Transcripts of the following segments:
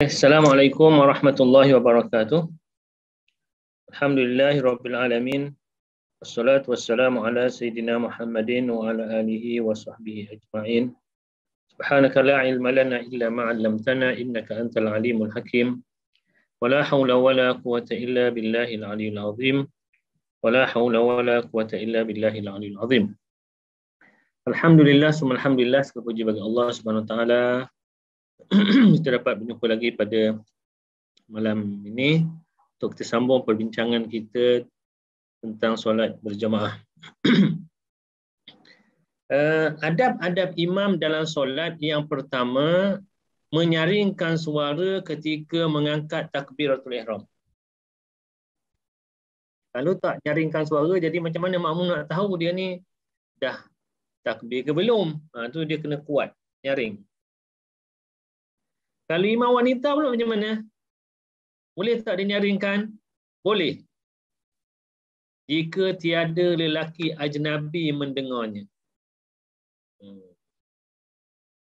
Assalamualaikum warahmatullahi wabarakatuh. Alhamdulillahirabbil alamin. Wassalatu wassalamu ala sayyidina Muhammadin wa ala alihi wa sahbihi ajma'in. Subhanaka la ilma lana illa ma 'allamtana innaka antal alimul hakim. Wala haula wala quwwata illa billahil aliyyil azim. Wala haula wala quwwata illa billahil aliyyil azim. Alhamdulillah, summa alhamdulillah, segala puji bagi Allah Subhanahu wa taala. Kita dapat berjumpa lagi pada malam ini untuk kita sambung perbincangan kita tentang solat berjamaah. Adab-adab imam dalam solat yang pertama, menyaringkan suara ketika mengangkat takbiratul ihram. Kalau tak nyaringkan suara, jadi macam mana makmum nak tahu dia ni dah takbir ke belum? Tu dia kena kuat nyaring. Kalau imam wanita pula macam mana? Boleh tak dia nyaringkan? Boleh. Jika tiada lelaki ajnabi mendengarnya.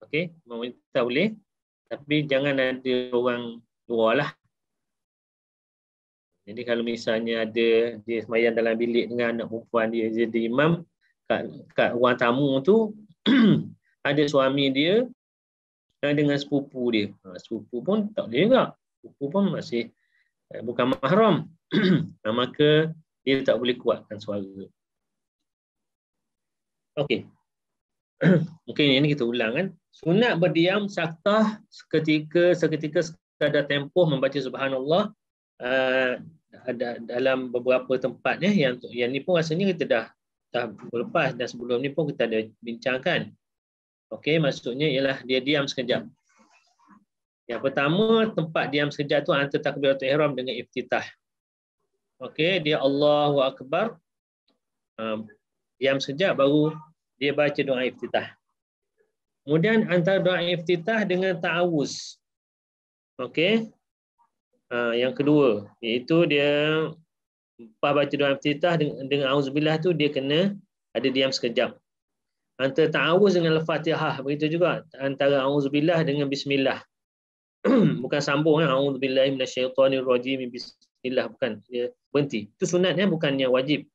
Okey, imam wanita boleh. Tapi jangan ada orang luar lah. Jadi kalau misalnya ada dia sembahyang dalam bilik dengan anak perempuan dia jadi imam, kat ruang tamu tu ada suami dia dengan sepupu dia. Sepupu pun tak boleh juga. Sepupu pun masih bukan mahram. Maka dia tak boleh kuatkan suara. Okey. Mungkin ini kita ulang kan. Sunat berdiam saktah seketika sekadar tempoh membaca subhanallah. Ada dalam beberapa tempat yang ni pun rasanya kita dah berlepas dan sebelum ni pun kita ada bincangkan. Okey, maksudnya ialah dia diam sekejap. Yang pertama, tempat diam sekejap tu antara takbiratul ihram dengan iftitah. Okey, dia Allahu Akbar. Diam sekejap baru dia baca doa iftitah. Kemudian antara doa iftitah dengan ta'awuz. Okey. Yang kedua, iaitu dia lepas baca doa iftitah dengan auzubillah tu dia kena ada diam sekejap. Antara ta'awuz dengan al-Fatihah begitu juga, antara auzubillah dengan bismillah. Bukan sambung kan, auzubillahi minasyaitonirrajim bismillah, bukan, dia berhenti. Itu sunatnya, bukannya wajib.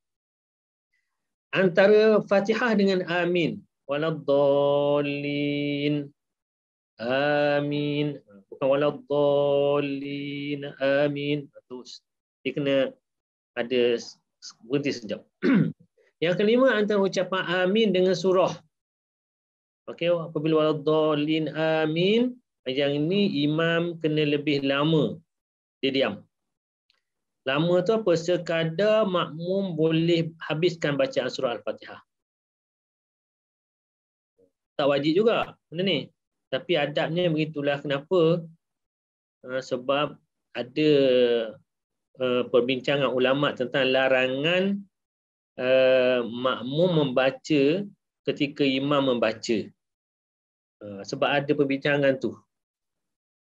Antara Fatihah dengan amin, waladdallin, amin, bukan waladdallin, amin. Terus dia kena ada berhenti sekejap. Yang kelima, antara ucapan amin dengan surah. Okey, apabila waladdallin amin, yang ini imam kena lebih lama dia diam. Lama tu apa? Sekadar makmum boleh habiskan bacaan surah Al-Fatihah. Tak wajib juga benda ni. Tapi adabnya begitulah. Kenapa? Sebab ada perbincangan ulama tentang larangan makmum membaca ketika imam membaca. Sebab ada perbincangan tu.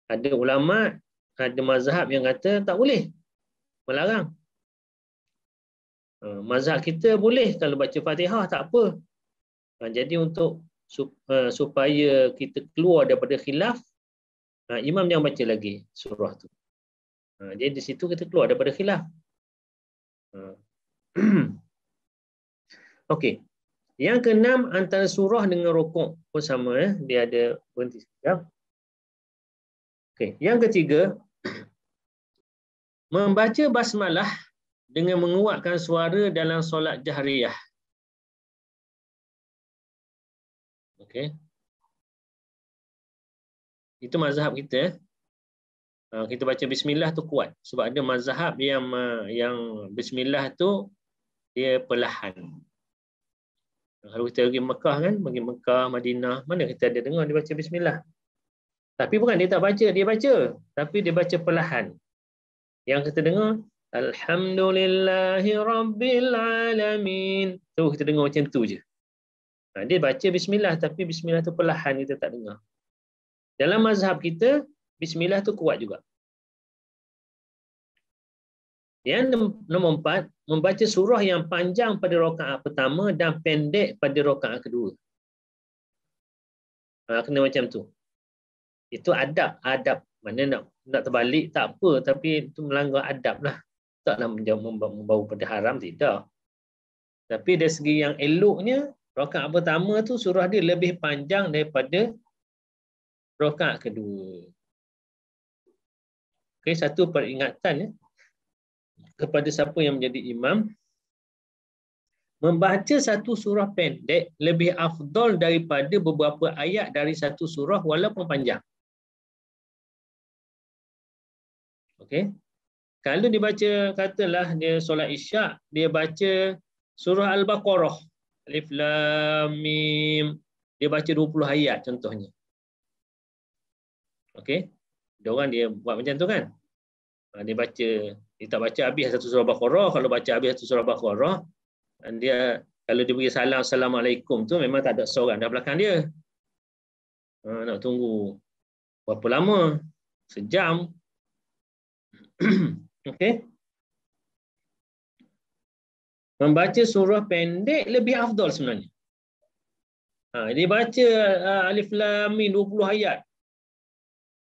Ada ulama, ada mazhab yang kata tak boleh, melarang. Mazhab kita boleh kalau baca Fatihah, tak apa. Jadi untuk supaya kita keluar daripada khilaf, imam jangan baca lagi surah tu. Jadi di situ kita keluar daripada khilaf. Okey. Yang keenam, antara surah dengan rukuk pun sama, dia ada berhenti sekejap. Okey, yang ketiga, membaca basmalah dengan menguatkan suara dalam solat jahriyah. Okey. Itu mazhab kita. Kita baca bismillah tu kuat sebab ada mazhab yang bismillah tu dia perlahan. Kalau kita pergi Mekah kan, pergi Mekah, Madinah, mana kita ada dengar dia baca bismillah. Tapi bukan dia tak baca, dia baca. Tapi dia baca perlahan. Yang kita dengar, Alhamdulillahi Rabbil Alamin. Tu kita dengar macam tu je. Dia baca bismillah, tapi bismillah tu perlahan, kita tak dengar. Dalam mazhab kita, bismillah tu kuat juga. Yang nombor 4, membaca surah yang panjang pada rakaat pertama dan pendek pada rakaat kedua. Kena macam tu. Itu adab Mana nak terbalik tak apa, tapi itu melanggar adab lah. Taklah membawa pada haram, tidak. Tapi dari segi yang eloknya, rakaat pertama tu surah dia lebih panjang daripada rakaat kedua. Okey, satu peringatan ya, kepada siapa yang menjadi imam, membaca satu surah pendek lebih afdal daripada beberapa ayat dari satu surah walaupun panjang. Okey. Kalau dia baca, katalah dia solat Isyak, dia baca surah Al-Baqarah, Alif Lam Mim, dia baca 20 ayat contohnya. Okey. Dia buat macam tu kan? Dia tak baca habis satu surah Baqarah. Kalau baca habis satu surah Baqarah, dia kalau dia beri salam Assalamualaikum tu memang tak ada seorang di belakang dia. Nak tunggu berapa lama? Sejam. Okey. Membaca surah pendek lebih afdal sebenarnya. Dia baca Alif Lam Mim 20 ayat.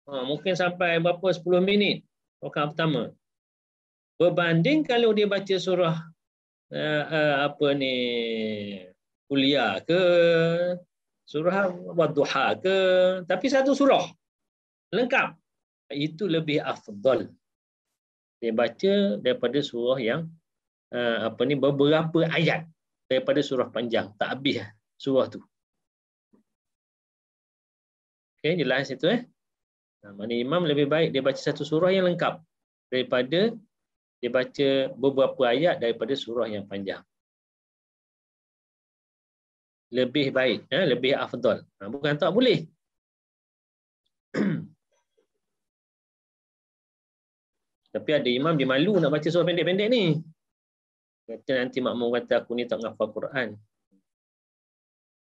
Mungkin sampai berapa 10 minit rakaat pertama. Berbanding kalau dia baca surah kuliah ke, surah Wadduha ke, tapi satu surah lengkap, itu lebih afdal dia baca daripada surah yang beberapa ayat daripada surah panjang tak habis surah tu. Okey, jelas itu mana imam lebih baik dia baca satu surah yang lengkap daripada dia baca beberapa ayat daripada surah yang panjang. Lebih baik, lebih afdal. Bukan tak boleh. Tapi ada imam dia malu nak baca surah pendek-pendek ni. Kata nanti makmum kata aku ni tak menghafal Quran.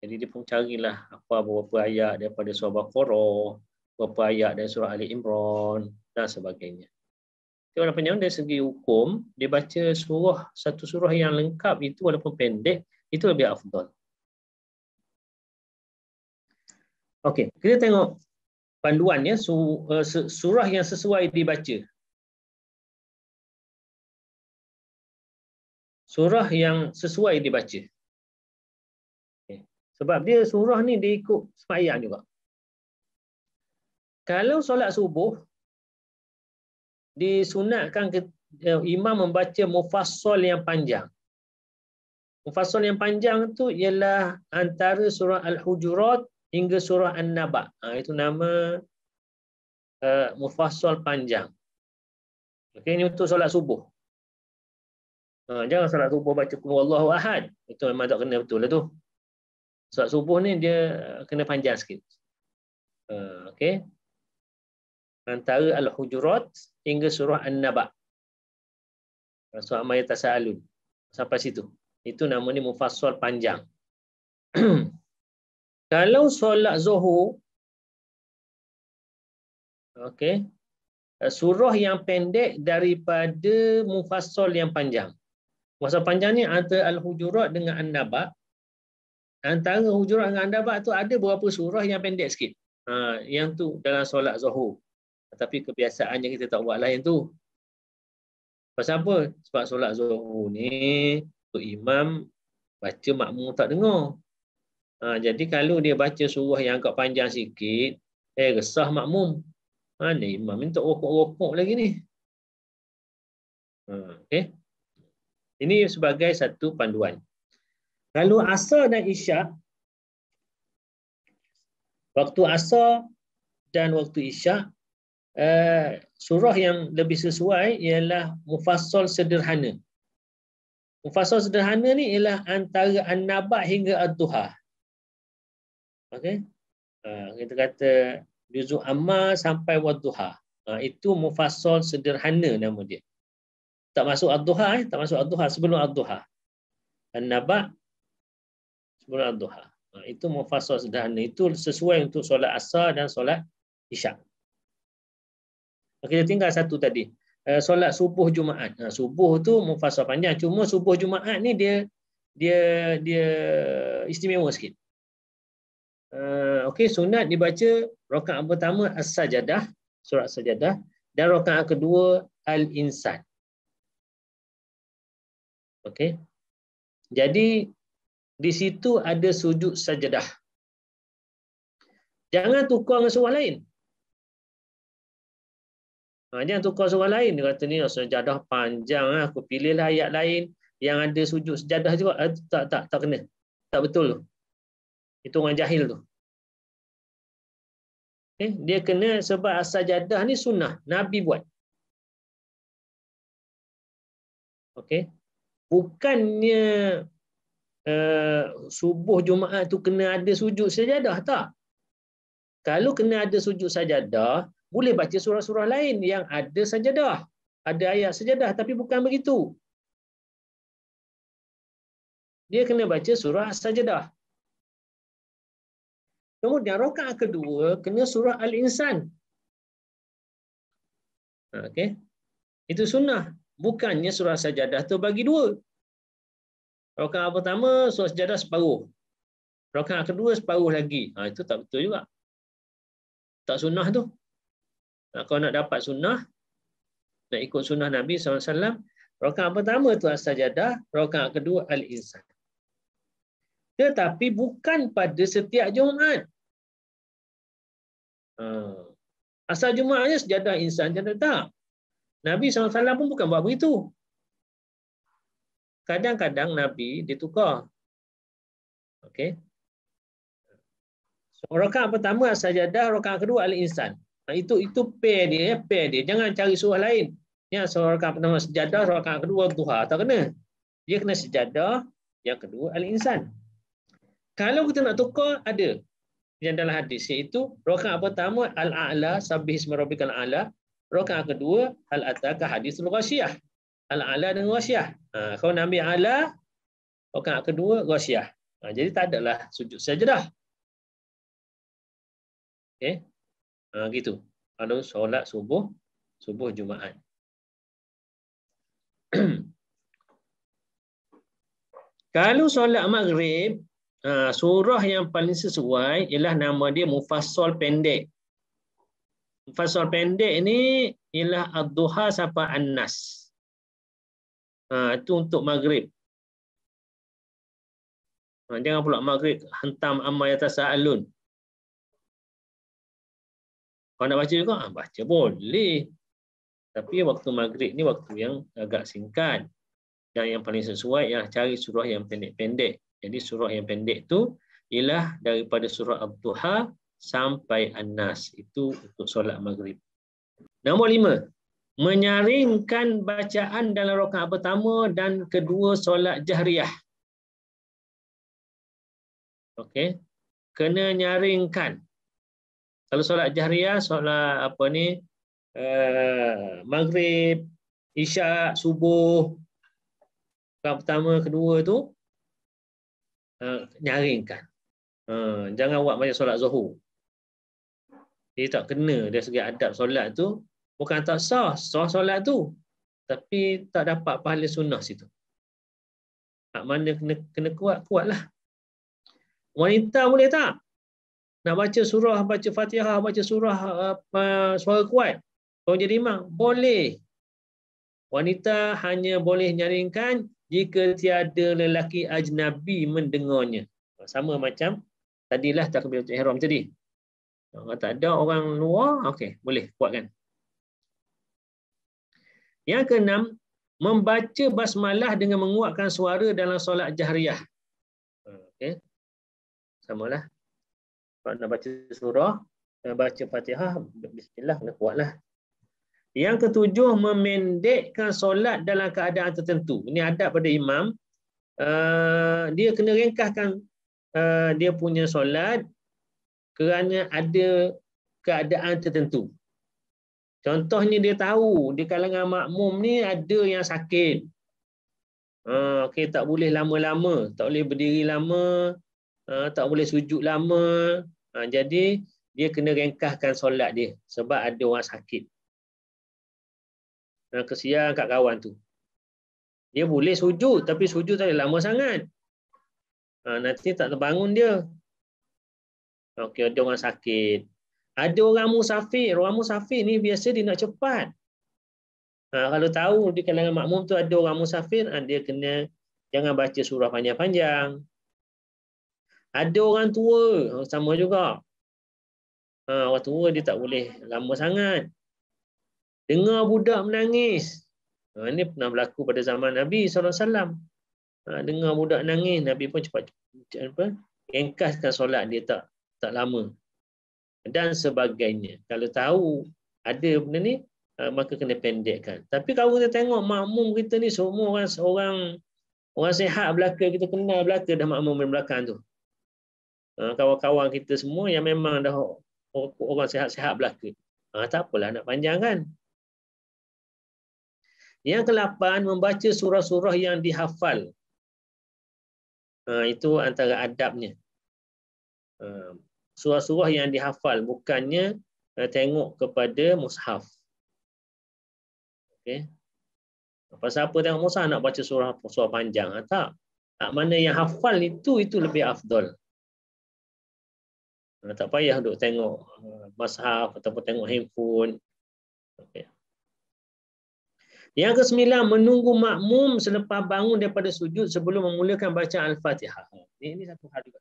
Jadi dia pun carilah apa beberapa ayat daripada surah Baqarah, beberapa ayat dari surah Ali Imran dan sebagainya. Jadi walaupun dari segi hukum, dia baca satu surah yang lengkap itu walaupun pendek, itu lebih afdal. Okey, kita tengok panduannya surah yang sesuai dibaca. Surah yang sesuai dibaca. Okay. Sebab dia surah ni dia ikut sembahyang juga. Kalau solat subuh, disunatkan imam membaca mufassal yang panjang. Mufassal yang panjang tu ialah antara surah Al-Hujurat hingga surah An-Naba. Itu nama mufassal panjang. Okey, ini untuk solat subuh. Jangan solat subuh baca Qul Huwallahu Ahad. Itu memang tak kena betul lah tu. Solat subuh ni dia kena panjang sikit. Okey. Antara Al-Hujurat hingga surah An-Naba. Surah Amma Yatasaalun. Sampai situ. Itu nama ni mufassal panjang. Kalau solat Zuhur, okey, surah yang pendek daripada mufassal yang panjang. Mufassal panjang ni antara Al-Hujurat dengan An-Naba. Antara Hujurat dengan An-Naba tu ada beberapa surah yang pendek sikit. Yang tu dalam solat Zuhur. Tapi kebiasaannya kita tak buat lain tu. Pasal apa? Sebab solat Zuhur ni tu imam baca makmum tak dengar. Jadi kalau dia baca surah yang agak panjang sikit, resah makmum. Mana imam ni tak rokok-rokok lagi ni. Okey. Ini sebagai satu panduan. Kalau Asar dan Isyak, waktu Asar dan waktu Isyak, surah yang lebih sesuai ialah mufassal sederhana. Mufassal sederhana ni ialah antara An-Naba hingga Ad-Duha. Okey. Kita kata juzuk Amma sampai Wad-Duha. Itu mufassal sederhana nama dia. Tak masuk Ad-Duha, tak masuk Ad-Duha, sebelum Ad-Duha. An-Naba sebelum Ad-Duha. Itu mufassal sederhana. Itu sesuai untuk solat Asar dan solat Isyak. Kita tinggal satu tadi. Solat subuh Jumaat. Subuh tu mufassal panjang. Cuma subuh Jumaat ni dia istimewa sikit. Okey, sunat dibaca rakaat pertama as-sajadah surat sajadah, dan rakaat kedua Al-Insan. Okey. Jadi di situ ada sujud sajadah. Jangan tukar dengan surah lain. Jangan tukar surah lain. Dia kata ni sajadah panjang, aku pilihlah ayat lain yang ada sujud sajadah juga. Tak kena. Tak betul tu. Itu orang jahil tu. Okay. Dia kena sebab sajadah ni sunnah. Nabi buat. Okey. Bukannya subuh Jumaat tu kena ada sujud sajadah, tak. Kalau kena ada sujud sajadah, boleh baca surah-surah lain yang ada sajadah. Ada ayat sajadah, tapi bukan begitu. Dia kena baca surah sajadah. Kemudian rakaat kedua kena surah Al-Insan. Okey. Itu sunnah. Bukannya surah sajadah tu bagi dua. Rakaat pertama surah sajadah separuh. Rakaat kedua separuh lagi. Itu tak betul juga. Tak sunnah tu. Kalau nak dapat sunnah, nak ikut sunnah Nabi SAW, rakaat pertama tu as-sajadah, rakaat kedua Al-Insan. Tetapi bukan pada setiap Jumaat. Asal Jumaatnya sajadah insan, sajadah tak. Nabi SAW pun bukan buat begitu. Kadang-kadang Nabi ditukar. Okey. So, rakaat pertama as-sajadah, rakaat kedua Al-Insan. Itu pair dia. Jangan cari surah lain. Ya, so rakaat pertama sajadah, rakaat kedua duha. Tak kena. Dia kena sajadah, yang kedua Al-Insan. Kalau kita nak tukar, ada yang dalam hadis, iaitu rakaat pertama Al-A'la, sabbih isma rabbikal a'la, rakaat kedua Al-Ataka hadisul ghasyiyah. Al-A'la dan ghasyiyah. Kalau nak ambil A'la, rakaat kedua ghasyiyah. Jadi tak adalah sujud sajadah. Okey. Gitu. Kalau solat subuh Jumaat. Kalau solat Maghrib, surah yang paling sesuai ialah nama dia Mufassal pendek. Mufassal pendek ini ialah Ad-Duha sampai An-Nas. Itu untuk Maghrib. Jangan pula Maghrib hentam amma yatasaalun. Kalau nak baca juga, baca boleh. Tapi waktu Maghrib ni waktu yang agak singkat. Dan yang paling sesuai ialah cari surah yang pendek-pendek. Jadi surah yang pendek tu ialah daripada surah Ad-Duha sampai An-Nas. Itu untuk solat Maghrib. Nombor 5. Menyaringkan bacaan dalam rakaat pertama dan kedua solat jahriyah. Okey. Kena nyaringkan. Kalau solat jahriyah, solat Maghrib, Isyak, Subuh, rakaat pertama, kedua tu, nyaringkan. Jangan buat macam solat Zuhur. Dia tak kena dari segi adab solat tu. Bukan tak sah solat tu. Tapi tak dapat pahala sunnah situ. Hak mana kena kuatlah. Wanita boleh tak? Nak baca surah, baca Fatihah, baca surah suara kuat. Kau jadi imam? Boleh. Wanita hanya boleh nyaringkan jika tiada lelaki ajnabi mendengarnya. Sama macam tadilah takbiratul ihram tadi. Kalau tak ada orang luar, okey, boleh kuatkan. Yang keenam, membaca basmalah dengan menguatkan suara dalam solat jahriyah. Okey. Samalah. Kalau nak baca surah, baca Fatihah, bismillah, kena kuatlah. Yang ketujuh, memendekkan solat dalam keadaan tertentu. Ini adab pada imam. Dia kena ringkaskan dia punya solat kerana ada keadaan tertentu. Contohnya dia tahu di kalangan makmum ni ada yang sakit. Okey, tak boleh lama-lama, tak boleh berdiri lama, tak boleh sujud lama. Jadi dia kena ringkaskan solat dia sebab ada orang sakit. Kesian kat kawan tu. Dia boleh sujud tapi sujud tak lama sangat. Nanti tak terbangun dia. Okey, ada orang sakit. Ada orang musafir ni biasa dia nak cepat. Kalau tahu di kalangan makmum tu ada orang musafir, dia kena jangan baca surah panjang-panjang. Ada orang tua, sama juga. Orang tua dia tak boleh lama sangat. Dengar budak menangis. Ini pernah berlaku pada zaman Nabi SAW. Dengar budak nangis, Nabi pun cepat ringkaskan solat dia tak lama. Dan sebagainya. Kalau tahu ada benda ni, maka kena pendekkan. Tapi kalau kita tengok makmum kita ni semua orang sihat belakang, kita kenal belakang dah makmum belakang tu. Kawan-kawan kita semua yang memang dah orang sihat-sihat belakang. Tak apalah nak panjangkan. Yang ke-8, membaca surah-surah yang dihafal. Itu antara adabnya. Surah-surah yang dihafal, bukannya tengok kepada mushaf. Okey. Pasal apa tengok mushaf nak baca surah panjang? Tak. Mana yang hafal itu lebih afdal. Tak payah duk tengok mushaf ataupun tengok handphone. Okey. Yang ke-9, menunggu makmum selepas bangun daripada sujud sebelum memulakan bacaan Al-Fatihah. Ini satu hal juga.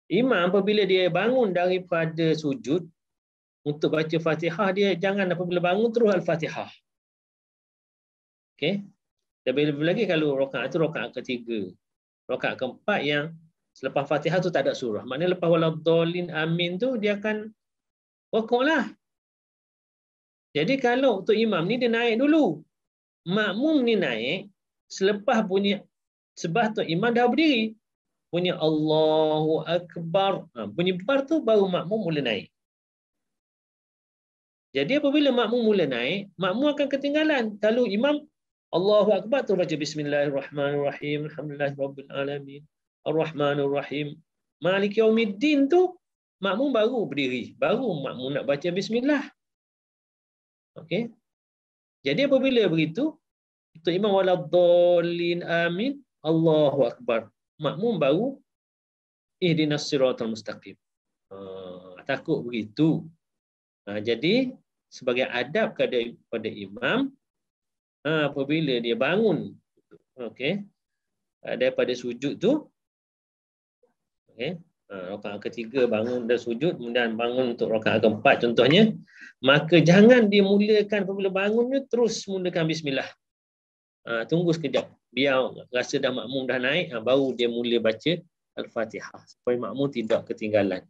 Imam apabila dia bangun daripada sujud untuk baca Fatihah, dia jangan apabila bangun terus Al-Fatihah. Okey. Lebih-lebih lagi kalau rakaat itu rakaat ketiga. Rakaat keempat yang selepas Fatihah tu tak ada surah. Maknanya lepas waladhdallin amin tu dia akan rukuklah. Jadi kalau untuk imam ni dia naik dulu. Makmum ni naik selepas bunyi sebab tu imam dah berdiri. Bunyi Allahu Akbar. Bunyi bar tu baru makmum mula naik. Jadi apabila makmum mula naik, makmum akan ketinggalan. Kalau imam Allahu Akbar tu baca Bismillahirrahmanirrahim. Alhamdulillahirabbil alamin. Ar-Rahmanir-Rahim. Maliki Yaumiddin tu makmum baru berdiri. Baru makmum nak baca bismillah. Okey. Jadi apabila begitu, itu imam waladhdallin amin, Allahu Akbar. Makmum baru ihdinas siratal mustaqim. Takut begitu. Jadi sebagai adab kepada imam, apabila dia bangun, okey, daripada sujud tu, okey, rakaat ketiga bangun dan sujud, kemudian bangun untuk rakaat keempat contohnya, maka jangan dia mulakan apabila bangun ni terus mulakan bismillah. Tunggu sekejap, biar rasa dah makmum dah naik, baru dia mula baca Al-Fatihah supaya makmum tidak ketinggalan.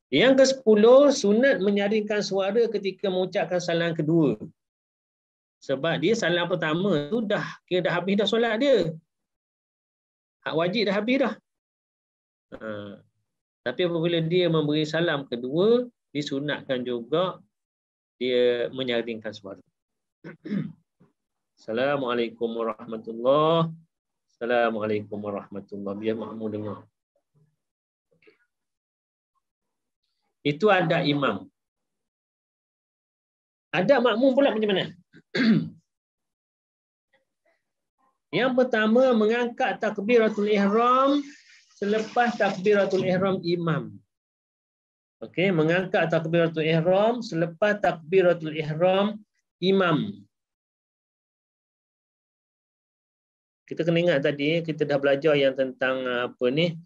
Yang ke-10, sunat menyaringkan suara ketika mengucapkan salam kedua. Sebab dia salam pertama tu kira dah habis dah solat dia. Hak wajib dah habis dah. Tapi apabila dia memberi salam kedua, disunatkan juga dia menyaringkan suara. Assalamualaikum warahmatullahi. Assalamualaikum warahmatullahi. Biar makmum dengar. Itu adab imam. Adab makmum pula macam mana? Yang pertama, mengangkat takbiratul ihram selepas takbiratul ihram imam. Okey, mengangkat takbiratul ihram selepas takbiratul ihram imam. Kita kena ingat tadi kita dah belajar yang tentang apa ni?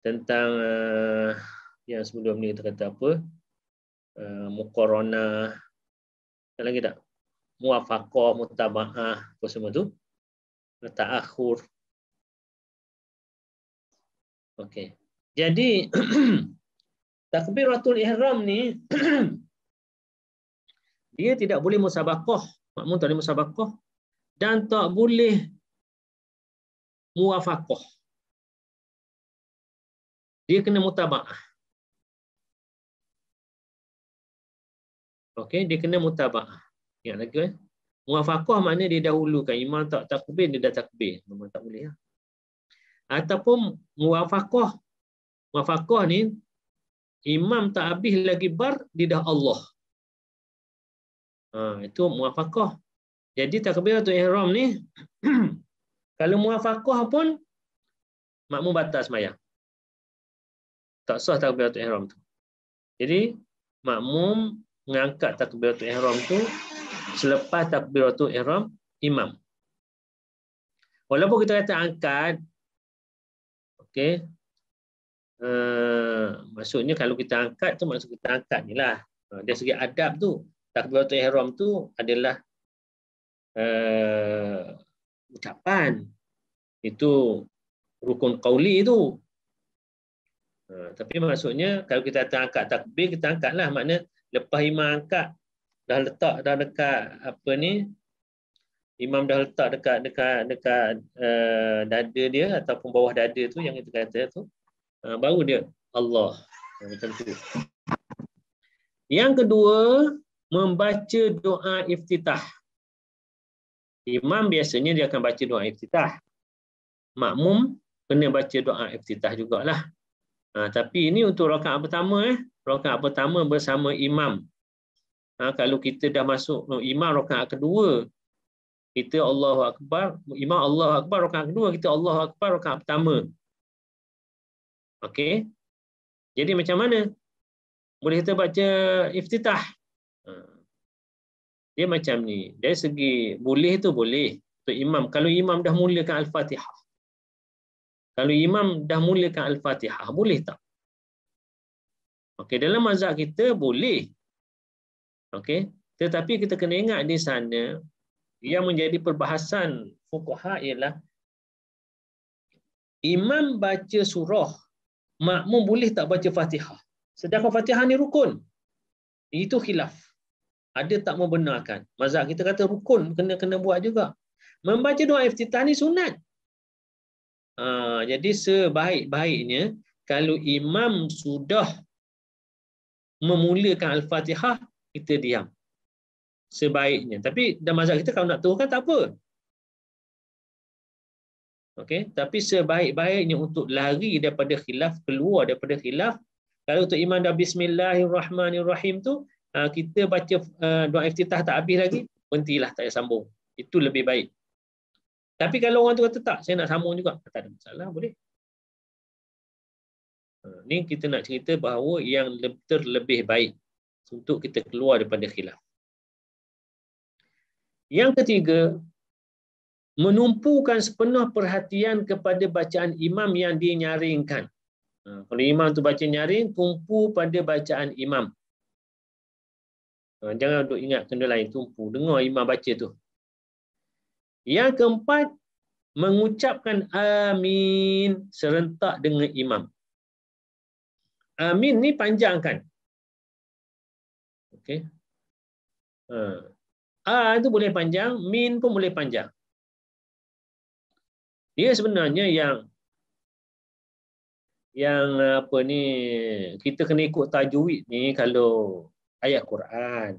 Tentang yang sebelum ni kita kata apa? Muqaranah. Ada lagi tak? Muwafaqah, mutaba'ah, apa semua tu? Ta'akhur. Okey. Jadi takbiratul ihram ni dia tidak boleh musabaqah, makmum tak boleh musabaqah dan tak boleh muwafaqah. Dia kena mutaba'ah. Okey, dia kena mutaba'ah. Ingat lagi kan? Muwafaqah maknanya dia dahulukan. Imam tak takbir, dia dah takbir. Memang tak boleh. Ataupun muwafaqah. Muwafaqah ni, imam tak habis lagi bar, dia dah Allah. Itu muwafaqah. Jadi takbiratul ihram ni, kalau muwafaqah pun, makmum batal sembahyang. Tak sah takbiratul ihram tu. Jadi makmum mengangkat takbiratul ihram tu selepas takbiratul ihram imam. Walaupun kita kata angkat, okey, maksudnya kalau kita angkat tu maksud kita angkat ni lah. Dari segi adab tu, takbiratul ihram tu adalah ucapan. Itu rukun qauli tu. Tapi maksudnya kalau kita angkat takbir, kita angkatlah, makna lepas imam angkat dah letak dah dekat apa ni, imam dah letak dekat dada dia ataupun bawah dada tu yang kita kata tu, baru dia Allah. Macam tu. Yang kedua, membaca doa iftitah. Imam biasanya dia akan baca doa iftitah. Makmum kena baca doa iftitah jugalah. Tapi ini untuk rakaat pertama. Rakaat pertama bersama imam. Kalau kita dah masuk imam rakaat kedua, kita Allahu Akbar, imam Allahu Akbar rakaat kedua, kita Allahu Akbar rakaat pertama. Okey. Jadi macam mana? Boleh kita baca iftitah. Dia macam ni. Dari segi boleh tu boleh. Untuk imam. Kalau imam dah mulakan Al-Fatihah. Kalau imam dah mulakan Al-Fatihah, boleh tak? Okey, dalam mazhab kita boleh. Okey. Tetapi kita kena ingat di sana, yang menjadi perbahasan fuqaha ialah imam baca surah, makmum boleh tak baca Fatihah? Sedangkan Fatihah ni rukun. Itu khilaf. Ada tak membenarkan. Mazhab kita kata rukun, kena buat juga. Membaca doa iftitah ni sunat. Jadi sebaik-baiknya kalau imam sudah memulakan Al-Fatihah, kita diam. Sebaiknya. Tapi dalam mazhab kita kalau nak teruskan tak apa. Okey, tapi sebaik-baiknya untuk lari daripada khilaf, keluar daripada khilaf, kalau untuk imam dah Bismillahirrahmanirrahim tu, kita baca doa iftitah tak habis lagi, berhentilah, tak payah sambung. Itu lebih baik. Tapi kalau orang tu kata tak, saya nak sambung juga, tak ada masalah, boleh. Ni kita nak cerita bahawa yang terlebih baik untuk kita keluar daripada khilaf. Yang ketiga, menumpukan sepenuh perhatian kepada bacaan imam yang dinyaringkan. Kalau imam tu baca nyaring, tumpu pada bacaan imam. Jangan duk ingat benda lain, tumpu. Dengar imam baca tu. Yang keempat, mengucapkan amin serentak dengan imam. Amin ni panjangkan. Okey. A itu boleh panjang, min pun boleh panjang. Dia sebenarnya yang apa ni, kita kena ikut tajwid ni kalau ayat Quran.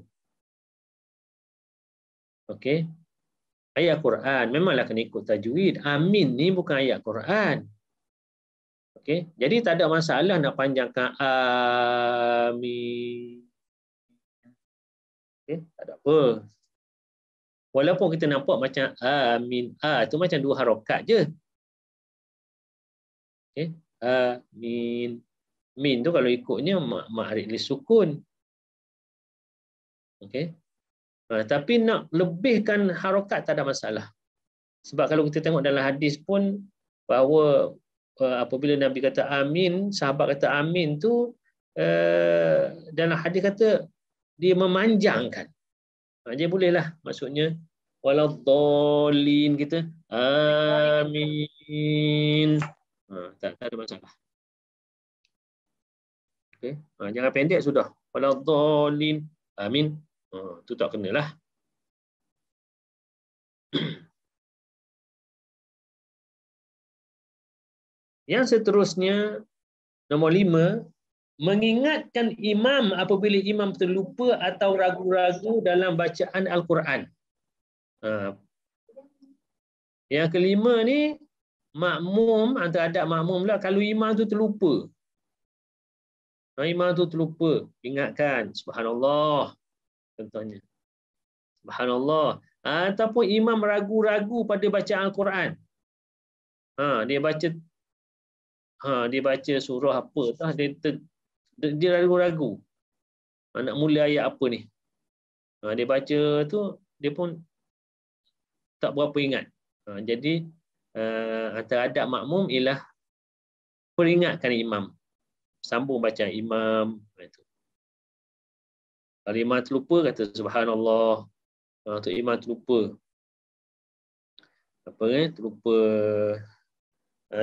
Okey. Ayat Quran memanglah kena ikut tajwid. Amin ni bukan ayat Quran. Okey. Jadi tak ada masalah nak panjangkan amin. Okey, tak ada apa. Walaupun kita nampak macam amin, tu macam dua harakat je. Okey. Amin. Min tu kalau ikutnya ma'rif li sukun. Okey. Tapi nak lebihkan harakat tak ada masalah. Sebab kalau kita tengok dalam hadis pun bahawa apabila Nabi kata amin, sahabat kata amin tu dalam hadis kata dia memanjangkan. Jadi bolehlah, maksudnya waladhdallin kita amin. Tak ada masalah. Okey. Jangan pendek sudah. Waladhdallin amin. Tu tak kenalah. Yang seterusnya, nombor 5, mengingatkan imam apabila imam terlupa atau ragu-ragu dalam bacaan Al-Quran. Yang kelima ni, makmum, antara adab makmum lah, kalau imam tu terlupa. Imam tu terlupa, ingatkan, subhanallah, contohnya. Subhanallah. Ataupun imam ragu-ragu pada bacaan Al-Quran. Dia baca dia baca surah apa tah, dia ragu-ragu. Nak mula ayat apa ni. Dia baca tu, dia pun tak berapa ingat. Jadi antara adab makmum ialah peringatkan imam. Sambung baca imam. Itu. Kalau imam terlupa, kata subhanallah. Untuk imam terlupa. Terlupa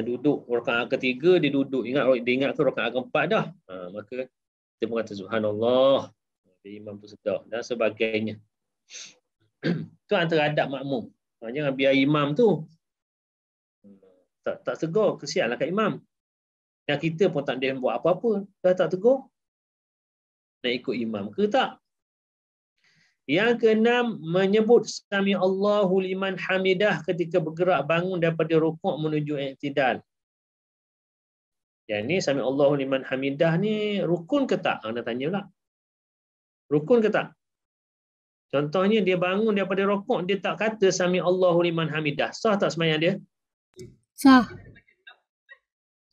duduk rakaat ketiga, dia duduk. Dia ingat ke rakaat keempat dah. Maka dia pun kata subhanallah. Imam tu sedar dan sebagainya. Itu antara adab makmum. Jangan biar imam tu tak tegur, kesianlah kat imam. Yang kita pun tak boleh buat apa-apa. Dah tak tegur. Nak ikut imam ke tak? Yang keenam, menyebut sami Allahu liman hamidah ketika bergerak bangun daripada rukuk menuju i'tidal. Yang ni sami Allahu liman hamidah ni rukun ke tak? Nak tanya pula. Rukun ke tak? Contohnya dia bangun daripada rukuk, dia tak kata sami Allahu liman hamidah. Sah tak sembahyang dia? Sah.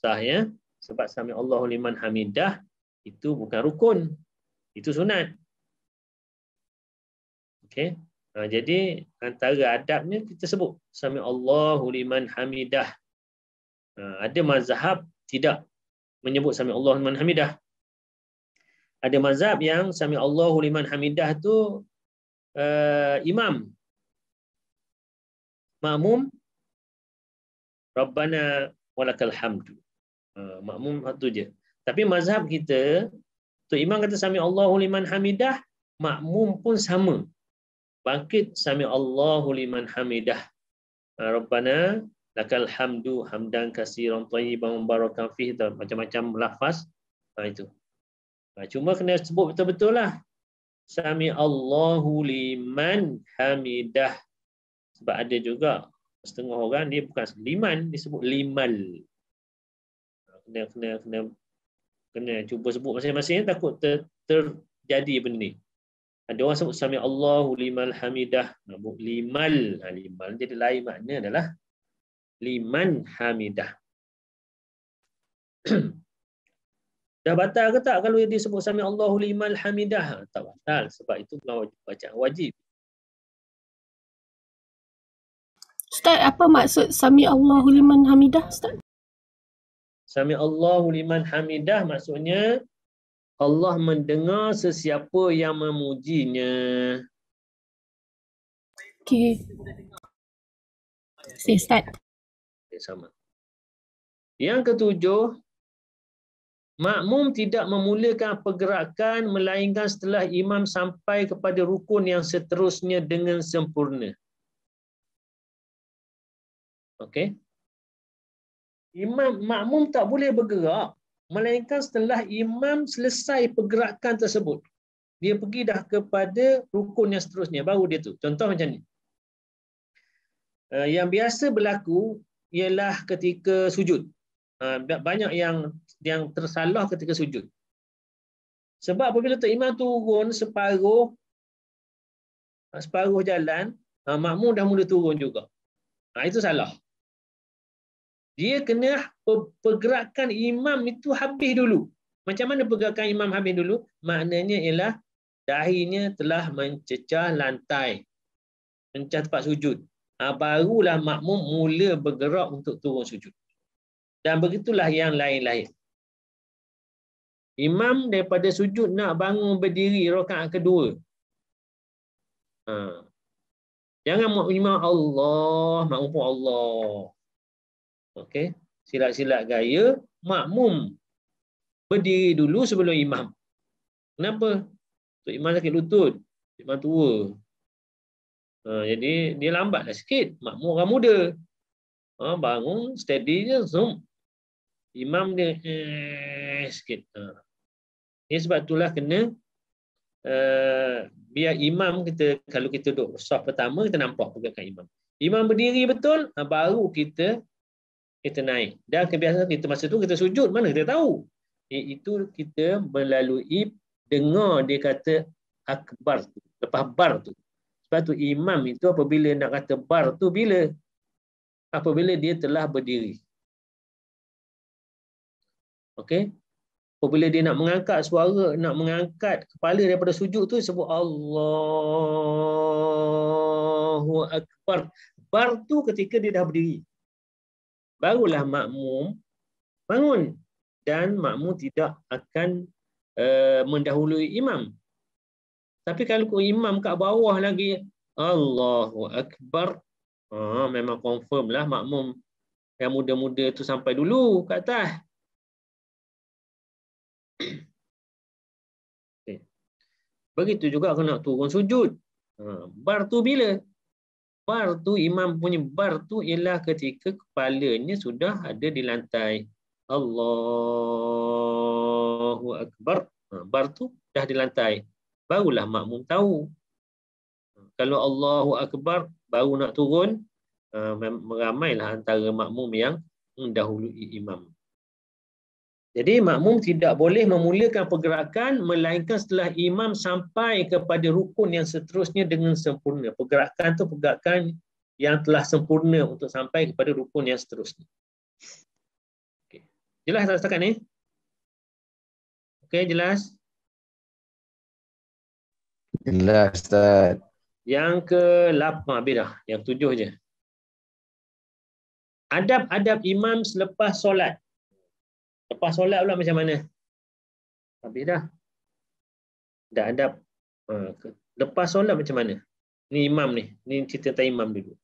Sah ya. Sebab sami Allahu liman hamidah itu bukan rukun. Itu sunat. Okey. Jadi antara adabnya kita sebut sami Allahu liman hamidah. Ada mazhab tidak menyebut sami Allahu liman hamidah. Ada mazhab yang sami Allahu liman hamidah tu imam. Makmum Rabbana walakal hamdu. Makmum tu je. Tapi mazhab kita tu imam kata sami Allahu liman hamidah, makmum pun sama. Bangkit sami Allahu liman hamidah. Rabbana lakal hamdu hamdan katsiran thayyiban mubarakan fihi, macam-macam lafaz. Itu. Cuma kena sebut betul-betul lah. Sami Allahu liman hamidah. Sebab ada juga setengah orang dia bukan liman, disebut limal. Kena cuba sebut masing-masing, takut terjadi benda ni. Ada orang sebut sami Allahu liman hamidah, nak limal. Limal jadi lain makna adalah liman hamidah. Dah batal ke tak kalau dia sebut sami Allahu liman hamidah? Tak batal, sebab itu bukan bacaan wajib. Ustaz, apa maksud sami Allahu liman hamidah, Ustaz? Sami Allahu liman hamidah maksudnya Allah mendengar sesiapa yang memujinya. Okey. Ustaz. Okay, sama. Yang ketujuh, makmum tidak memulakan pergerakan melainkan setelah imam sampai kepada rukun yang seterusnya dengan sempurna. Okey. Makmum tak boleh bergerak melainkan setelah imam selesai pergerakan tersebut. Dia pergi dah kepada rukun yang seterusnya, baru dia tu. Contoh macam ni. Yang biasa berlaku ialah ketika sujud. Banyak yang tersalah ketika sujud. Sebab apabila tu imam turun separuh jalan, makmum dah mula turun juga. Itu salah. Dia kena pergerakan imam itu habis dulu. Macam mana pergerakan imam habis dulu? Maknanya ialah dahinya telah mencecah lantai, mencecah tempat sujud. Barulah makmum mula bergerak untuk turun sujud. Dan begitulah yang lain-lain. Imam daripada sujud nak bangun berdiri rakaat kedua. Jangan imam Allah, makmum pun Allah. Okey, silat-silat gaya, makmum berdiri dulu sebelum imam. Kenapa? Untuk imam sakit lutut, imam tua. Jadi dia lambatlah sikit, makmum orang muda. Bangun steady je, zoom. Imam dia sikit. Ini sebab itulah kena biar imam kita, kalau kita duduk saf pertama, kita nampak pergerakan imam. Imam berdiri betul, baru kita naik. Dan kebiasaan kita masa tu kita sujud, mana kita tahu? Itu kita melalui dengar dia kata akbar tu, lepas bar tu. Sebab tu imam itu apabila nak kata bar tu bila? Apabila dia telah berdiri. Okey. Apabila dia nak mengangkat suara, nak mengangkat kepala daripada sujud tu, sebut Allahu Akbar. Bar tu ketika dia dah berdiri. Barulah makmum bangun. Dan makmum tidak akan mendahului imam. Tapi kalau imam kat bawah lagi, Allahu Akbar, memang confirm lah makmum yang muda-muda tu sampai dulu kat atas. Okay. Begitu juga kalau nak turun sujud. Bar tu bila? Bar tu, imam punya bar tu ialah ketika kepalanya sudah ada di lantai. Allahu Akbar. Bar tu dah di lantai. Barulah makmum tahu. Kalau Allahu Akbar baru nak turun, meramailah antara makmum yang mendahului imam. Jadi makmum tidak boleh memulakan pergerakan melainkan setelah imam sampai kepada rukun yang seterusnya dengan sempurna. Pergerakan tu pergerakan yang telah sempurna untuk sampai kepada rukun yang seterusnya. Okay. Jelas tak setakat ni? Okey, jelas? Jelas, Ustaz. Yang ke-8 dah, yang 7 je. Adab-adab imam selepas solat. Lepas solat pula macam mana? Habis dah. Dah adab. Lepas solat macam mana? Ni imam ni. Ni cerita tentang imam dulu.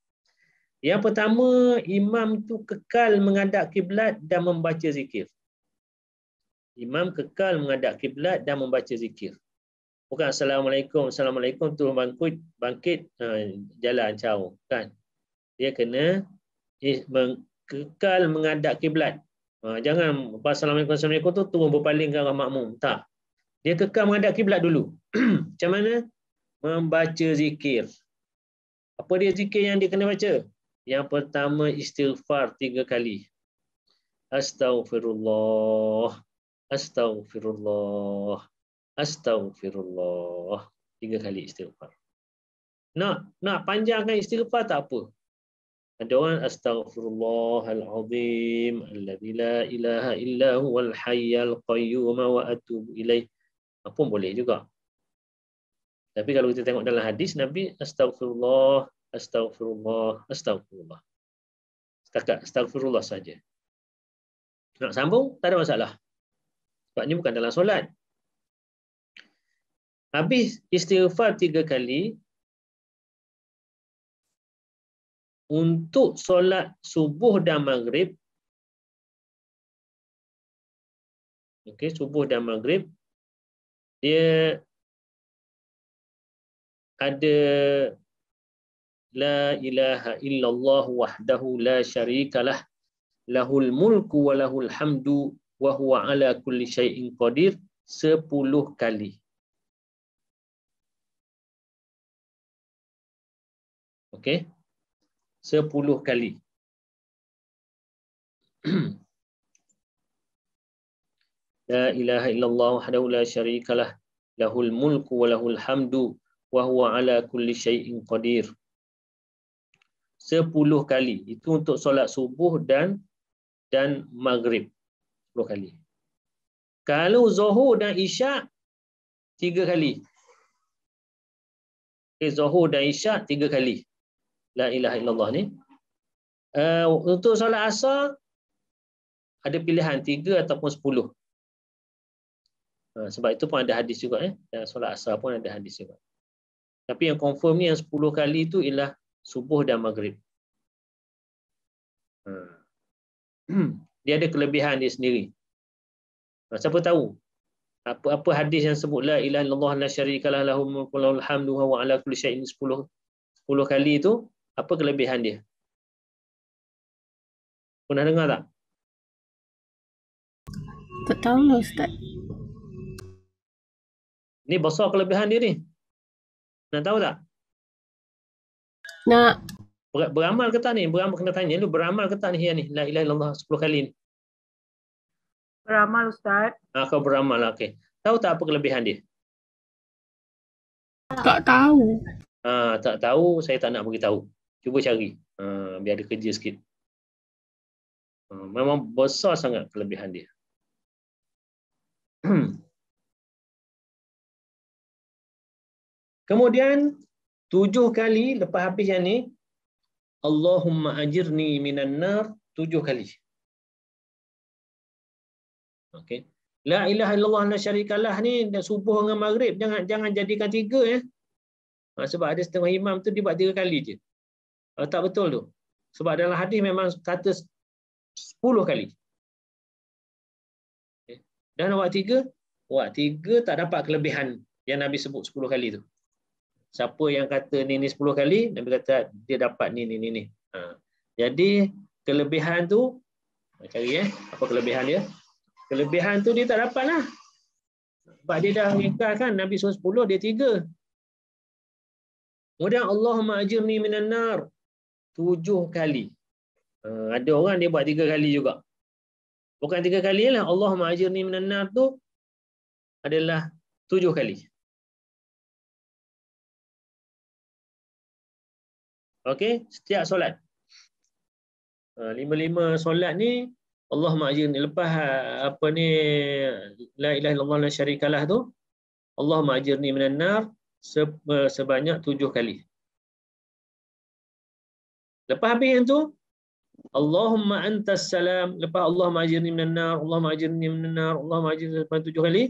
Yang pertama, imam tu kekal menghadap kiblat dan membaca zikir. Imam kekal menghadap kiblat dan membaca zikir. Bukan Assalamualaikum, Assalamualaikum, turun bangkit, jalan, caw. Kan? Dia kena kekal menghadap kiblat. Jangan Assalamualaikum, Assalamualaikum tu turun berpaling ke arah makmum. Tak. Dia kekal menghadap kiblat dulu. Macam mana? Membaca zikir. Apa dia zikir yang dia kena baca? Yang pertama, istighfar 3 kali. Astaghfirullah. Astaghfirullah. Astaghfirullah. 3 kali istighfar. Nak panjangkan istighfar tak apa. Ada orang astaghfirullahalazim alladzi la ilaha illa huwal hayyul qayyum wa atubu ilaih. Apa pun boleh juga. Tapi kalau kita tengok dalam hadis Nabi astaghfirullah, astaghfirullah, astaghfirullah. Setakat astaghfirullah saja. Nak sambung tak ada masalah. Sebab ni bukan dalam solat. Habis istighfar 3 kali. Untuk solat subuh dan maghrib, okey, subuh dan maghrib, dia ada la ilaha illallah wahdahu la syarikalah, lahul mulku wa lahul hamdu wa huwa ala kulli syai'in qadir 10 kali. Okey. 10 kali. La ilaha illallah wahdahu la syarikalah, lahul mulku wa lahul hamdu wa huwa ala kulli syai'in qadir. 10 kali. Itu untuk solat subuh dan maghrib. 10 kali. Kalau zuhur dan isyak 3 kali. Okay, zuhur dan isyak 3 kali. La ilaha illallah ni. Untuk solat asar ada pilihan 3 ataupun 10. Sebab itu pun ada hadis juga. Solat asar pun ada hadis juga. Tapi yang confirm ni yang 10 kali tu ialah subuh dan maghrib. Dia ada kelebihan dia sendiri. Siapa tahu? Apa hadis yang sebut la ilaha illallah la syarikalah lahul mulku wa lahul hamdu wa huwa ala kulli syai'in 10 kali tu, apa kelebihan dia? Pernah dengar tak? Tak tahu lah Ustaz. Ni besar kelebihan dia ni. Nak tahu tak? Nak. Beramal ke tak ni? Beramal, kena tanya lu, beramal ke tak ni yang ni? La ilaha illallah 10 kali ni. Beramal Ustaz. Kau beramal lah, okey. Tahu tak apa kelebihan dia? Tak tahu. Tak tahu, saya tak nak beritahu. Cuba cari. Biar ada kerja sikit. Memang besar sangat kelebihan dia. Kemudian 7 kali lepas habis yang ni, Allahumma ajirni minan nar 7 kali. Okey. La ilaha illallah la syarikalah ni subuh dengan maghrib, jangan jadikan 3 ya. Sebab ada setengah imam tu dia buat 3 kali je. Tak betul tu. Sebab dalam hadis memang kata 10 kali. Okay. Dan buat 3 tak dapat kelebihan yang Nabi sebut 10 kali tu. Siapa yang kata ni 10 kali, Nabi kata dia dapat ni. Jadi kelebihan tu, cari apa kelebihan dia? Kelebihan tu dia tak dapat lah. Sebab dia dah ingkar kan, Nabi suruh 10, dia 3. Kemudian Allahumma ajirni minan nar 7 kali. Ada orang dia buat 3 kali juga. Bukan 3 kali lah. Allahumma ajirni minan nar tu adalah 7 kali. Okey, setiap solat. 5 solat ni Allahumma ajirni, lepas apa ni la ilaha illallah la syarikalah tu, Allahumma ajirni minan nar sebanyak 7 kali. Lepas habis yang tu, Allahumma antas salam, lepas Allahumma ajirni minan nar, Allahumma ajirni minan nar, Allahumma ajirni sampai 7 kali.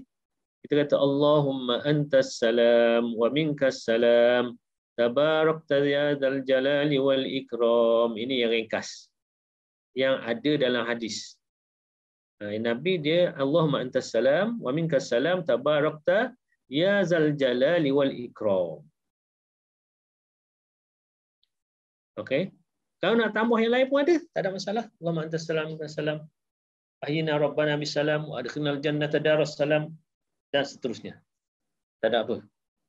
Kita kata Allahumma antas salam wa minkas salam. Tabarakta ya dzal jalali wal ikram. Ini yang ringkas. Yang ada dalam hadis. Nabi dia Allahumma antas salam wa minkas salam tabarakta ya dzal jalali wal ikram. Okey. Kalau nak tambah yang lain pun ada, tak ada masalah. Allahumma antas salam wa minkas salam. Ahyina rabbana bisalam wa adkhilnal jannata daras salam dan seterusnya. Tak ada apa.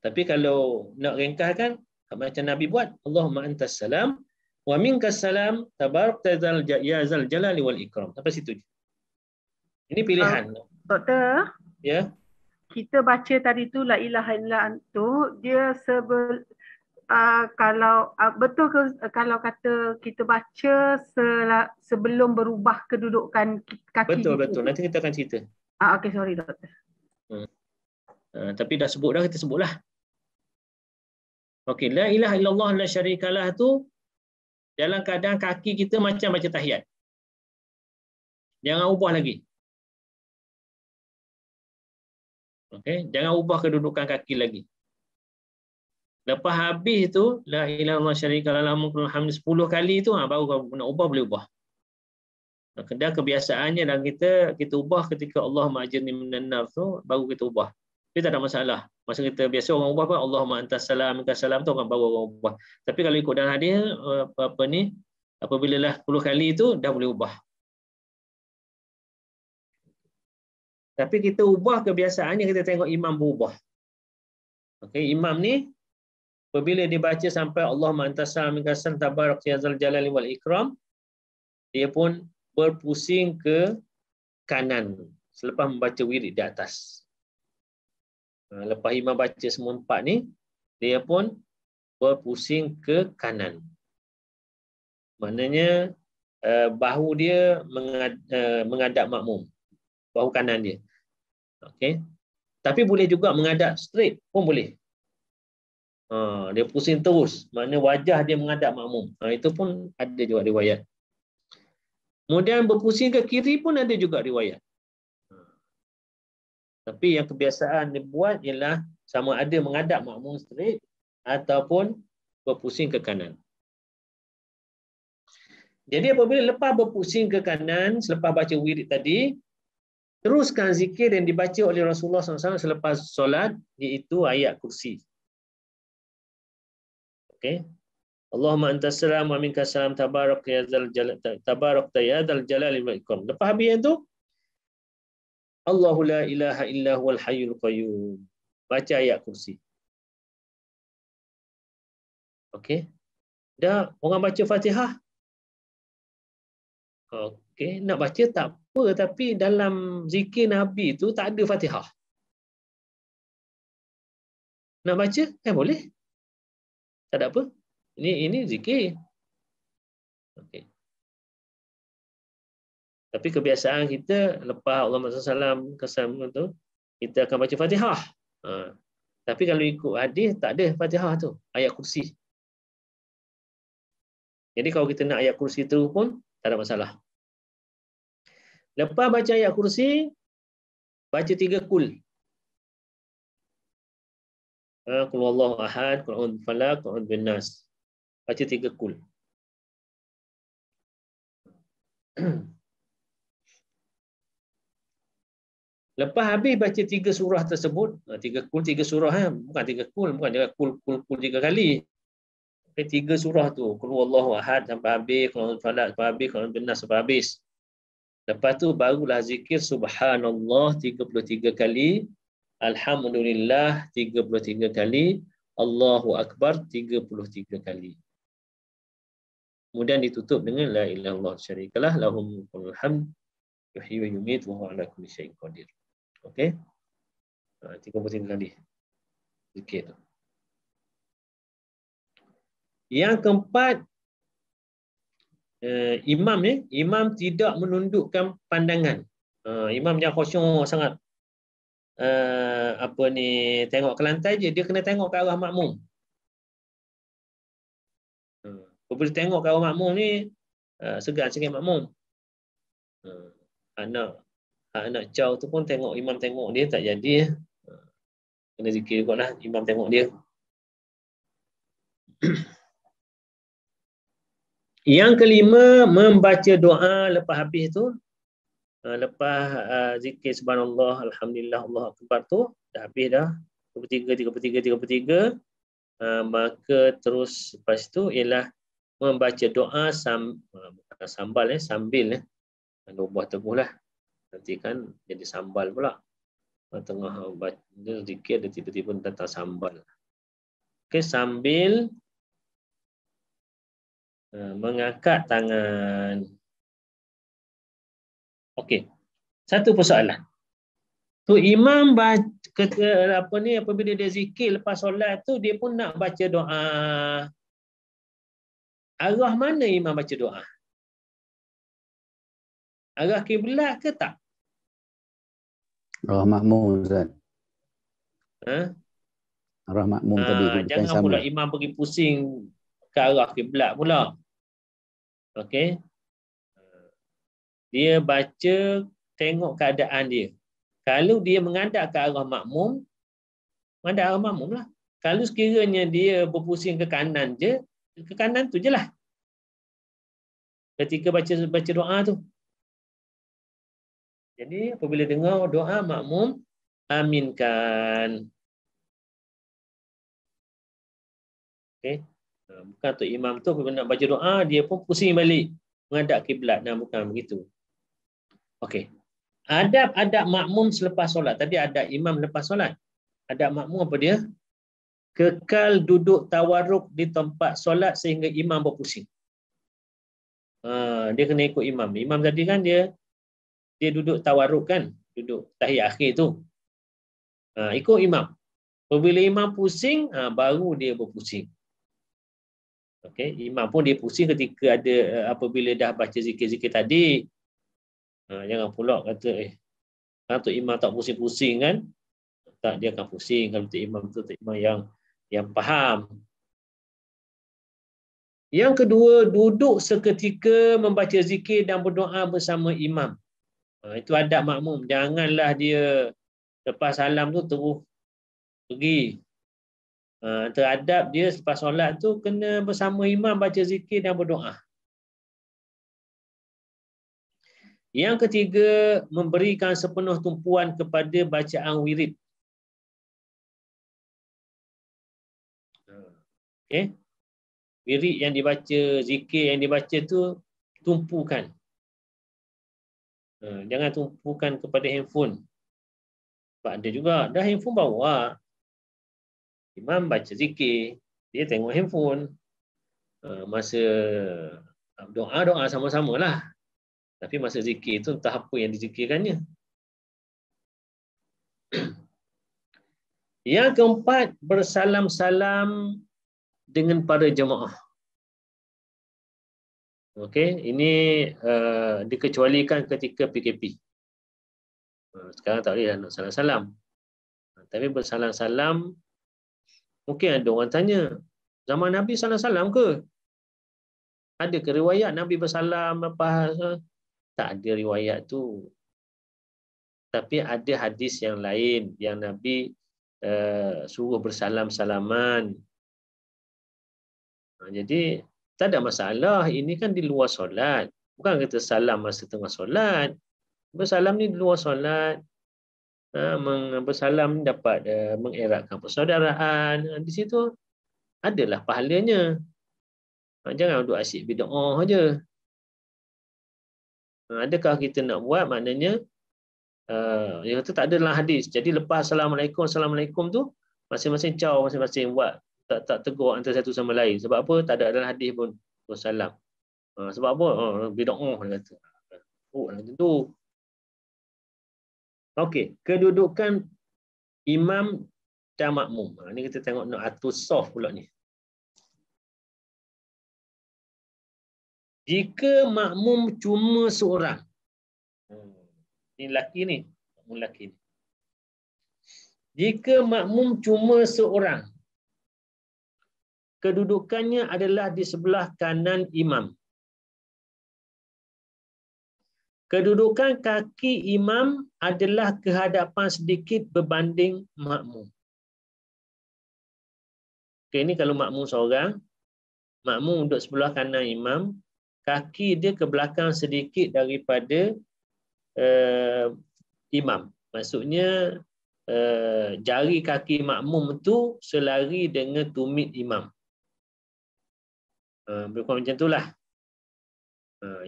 Tapi kalau nak ringkaskan macam Nabi buat, Allahumma antas salam wa minkas salam tabarakta ya zal jalali wal ikram. Sampai situ je. Ini pilihan. Doktor, ya. Kita baca tadi tu la ilaha illallah tu dia kalau betul ke kalau kata kita baca sebelum berubah kedudukan kaki betul kita? Betul. Nanti kita akan cerita. Okey, sorry doktor. Tapi dah sebut dah, kita sebutlah. Okey, la ilaha illallah la syarikalah tu dalam keadaan kaki kita macam baca tahiyat. Jangan ubah lagi. Okey, jangan ubah kedudukan kaki lagi. Lepas habis tu la ilaha illallah syarikalah lahul hamd 10 kali tu baru kau nak ubah, boleh ubah. Dan kebiasaannya dan kita ubah ketika Allahumma ajirni minan nar tu baru kita ubah. Dia tak ada masalah. Masa kita biasa orang ubah apa? Allahumma antas salam, minkas salam tu orang baru orang ubah. Tapi kalau ikut dalam hadis apabila lah 10 kali itu dah boleh ubah. Tapi kita ubah kebiasaannya kita tengok imam berubah. Okey, imam ni apabila dibaca sampai Allahumma antas salam, minkas salam tabarak ya zal jalali wal ikram, dia pun berpusing ke kanan selepas membaca wirid di atas. Lepas imam baca semua 4 ni, dia pun berpusing ke kanan. Maknanya bahu dia menghadap makmum. Bahu kanan dia. Okey. Tapi boleh juga menghadap straight pun boleh. Dia pusing terus. Maknanya wajah dia menghadap makmum. Itu pun ada juga riwayat. Kemudian berpusing ke kiri pun ada juga riwayat. Tapi yang kebiasaan dibuat ialah sama ada menghadap makmum straight ataupun berpusing ke kanan. Jadi apabila lepas berpusing ke kanan selepas baca wirid tadi, teruskan zikir yang dibaca oleh Rasulullah SAW selepas solat, iaitu ayat kursi. Okey. Allahumma antas salam wa minkas salam tabarakta ya dzal jalali wal ikram. Lepas habis itu Allahu la ilaha illa huwal hayyul qayyum. Baca ayat kursi. Okey. Dah orang baca Fatihah. Okey, nak baca tak apa, tapi dalam zikir Nabi tu tak ada Fatihah. Nak baca? Boleh. Tak ada apa. Ini zikir. Okey. Tapi kebiasaan kita lepas Allahumma sallam kesan tu kita akan baca Fatihah. Tapi kalau ikut hadis tak ada Fatihah tu, ayat kursi. Jadi kalau kita nak ayat kursi tu pun tak ada masalah. Lepas baca ayat kursi, baca 3 kul. Qul huwallahu ahad, qul a'udzu birabbil falaq, qul a'udzu bin nas. Baca 3 kul. Lepas habis baca 3 surah tersebut, 3 kul 3 surah, bukan 3 kul, bukan dia kul 3 kali. 3 surah tu, qul huwallahu ahad sampai habis, qul a'udzu birabbil falaq sampai habis, qul a'udzu bin nas sampai habis. Lepas tu barulah zikir subhanallah 33 kali, alhamdulillah 33 kali, Allahu akbar 33 kali. Kemudian ditutup dengan la ilaha illallah syarikalah lahul mulkul hamd yuhyi wa yumiit wa huwa ala kulli syai'in qadir. Okey. 33 kali zikir tu. Yang keempat, imam tidak menundukkan pandangan. Imam jangan khusyuk sangat tengok ke lantai je, dia kena tengok ke arah makmum. Bila tengok ke arah makmum ni, segan sikit makmum. Anak caw tu pun tengok imam tengok dia tak jadi. Kena zikir kot lah, imam tengok dia. Yang kelima, membaca doa lepas habis tu. Lepas zikir subhanallah, alhamdulillah, Allahu akbar tu, dah habis dah. 33. Maka terus lepas tu ialah membaca doa sambil buah teguh lah. Nanti kan jadi sambal pula. Tengah baca zikir dia tiba-tiba datang sambal. Okey, sambil mengangkat tangan. Okey. Satu persoalan. Tu imam apabila dia zikir lepas solat tu dia pun nak baca doa. Arah mana imam baca doa? Arah kiblat ke tak? Arah makmum, Ustaz. Arah makmum tadi. Jangan pula imam pergi pusing ke arah kiblat pula. Okey. Dia baca, tengok keadaan dia. Kalau dia menghadap ke arah makmum, menghadap arah makmum lah. Kalau sekiranya dia berpusing ke kanan je, ke kanan tu je lah. Ketika baca doa tu. Jadi apabila dengar doa makmum, aminkan. Okey. Bukan tu imam tu apabila nak baca doa, dia pun pusing balik. Menghadap kiblat. Bukan begitu. Okey. Adab-adab makmum selepas solat. Tadi ada imam lepas solat. Adab makmum apa dia? Kekal duduk tawarruk di tempat solat sehingga imam berpusing. Dia kena ikut imam. Imam tadi kan dia duduk tawarruk kan? Duduk tahiyat akhir tu. Ikut imam. Apabila imam pusing, baru dia berpusing. Okey, imam pun dia pusing ketika apabila dah baca zikir-zikir tadi. Jangan pula kata kalau tu imam tak pusing-pusing kan? Tak, dia akan pusing kalau tu imam yang faham. Yang kedua, duduk seketika membaca zikir dan berdoa bersama imam. Itu adab makmum. Janganlah dia lepas salam tu terus pergi. Teradab dia selepas solat tu kena bersama imam baca zikir dan berdoa. Yang ketiga, memberikan sepenuh tumpuan kepada bacaan wirid. Okey. Wirid yang dibaca, zikir yang dibaca tu tumpukan. Jangan tumpukan kepada handphone. Sebab ada juga, dah handphone bawa. Imam baca zikir, dia tengok handphone. Masa doa sama-sama lah. Tapi masa zikir tu entah apa yang dizikirkannya. Yang keempat, bersalam-salam dengan para jemaah. Okey, ini dikecualikan ketika PKP. Sekarang tak boleh nak salam-salam. Tapi bersalam-salam, mungkin ada orang tanya, zaman Nabi salam-salam ke? Ada ke riwayat Nabi bersalam apa? Tak ada riwayat tu. Tapi ada hadis yang lain yang Nabi suruh bersalam-salaman. Jadi tak ada masalah. Ini kan di luar solat. Bukan kita salam masa tengah solat. Bersalam ni di luar solat. Bersalam dapat mengeratkan persaudaraan. Di situ adalah pahalanya. Jangan duduk asyik bid'ah aja. Adakah kita nak buat? Maknanya yang itu tak ada dalam hadis. Jadi lepas Assalamualaikum tu, masing-masing caw, masing-masing buat. Tak tegur antara satu sama lain. Sebab apa? Tak ada dalam hadis pun. Salam. Sebab apa? Bid'ah dia kata. Tentu. Okey, kedudukan imam dan makmum. Ni kita tengok nak atur soft pula ni. Jika makmum cuma seorang. Ini lelaki ni. Makmum lelaki ni. Jika makmum cuma seorang, kedudukannya adalah di sebelah kanan imam. Kedudukan kaki imam adalah kehadapan sedikit berbanding makmum. Okay, ini kalau makmum seorang, makmum duduk sebelah kanan imam, kaki dia ke belakang sedikit daripada imam. Maksudnya jari kaki makmum tu selari dengan tumit imam. Bukan macam itulah.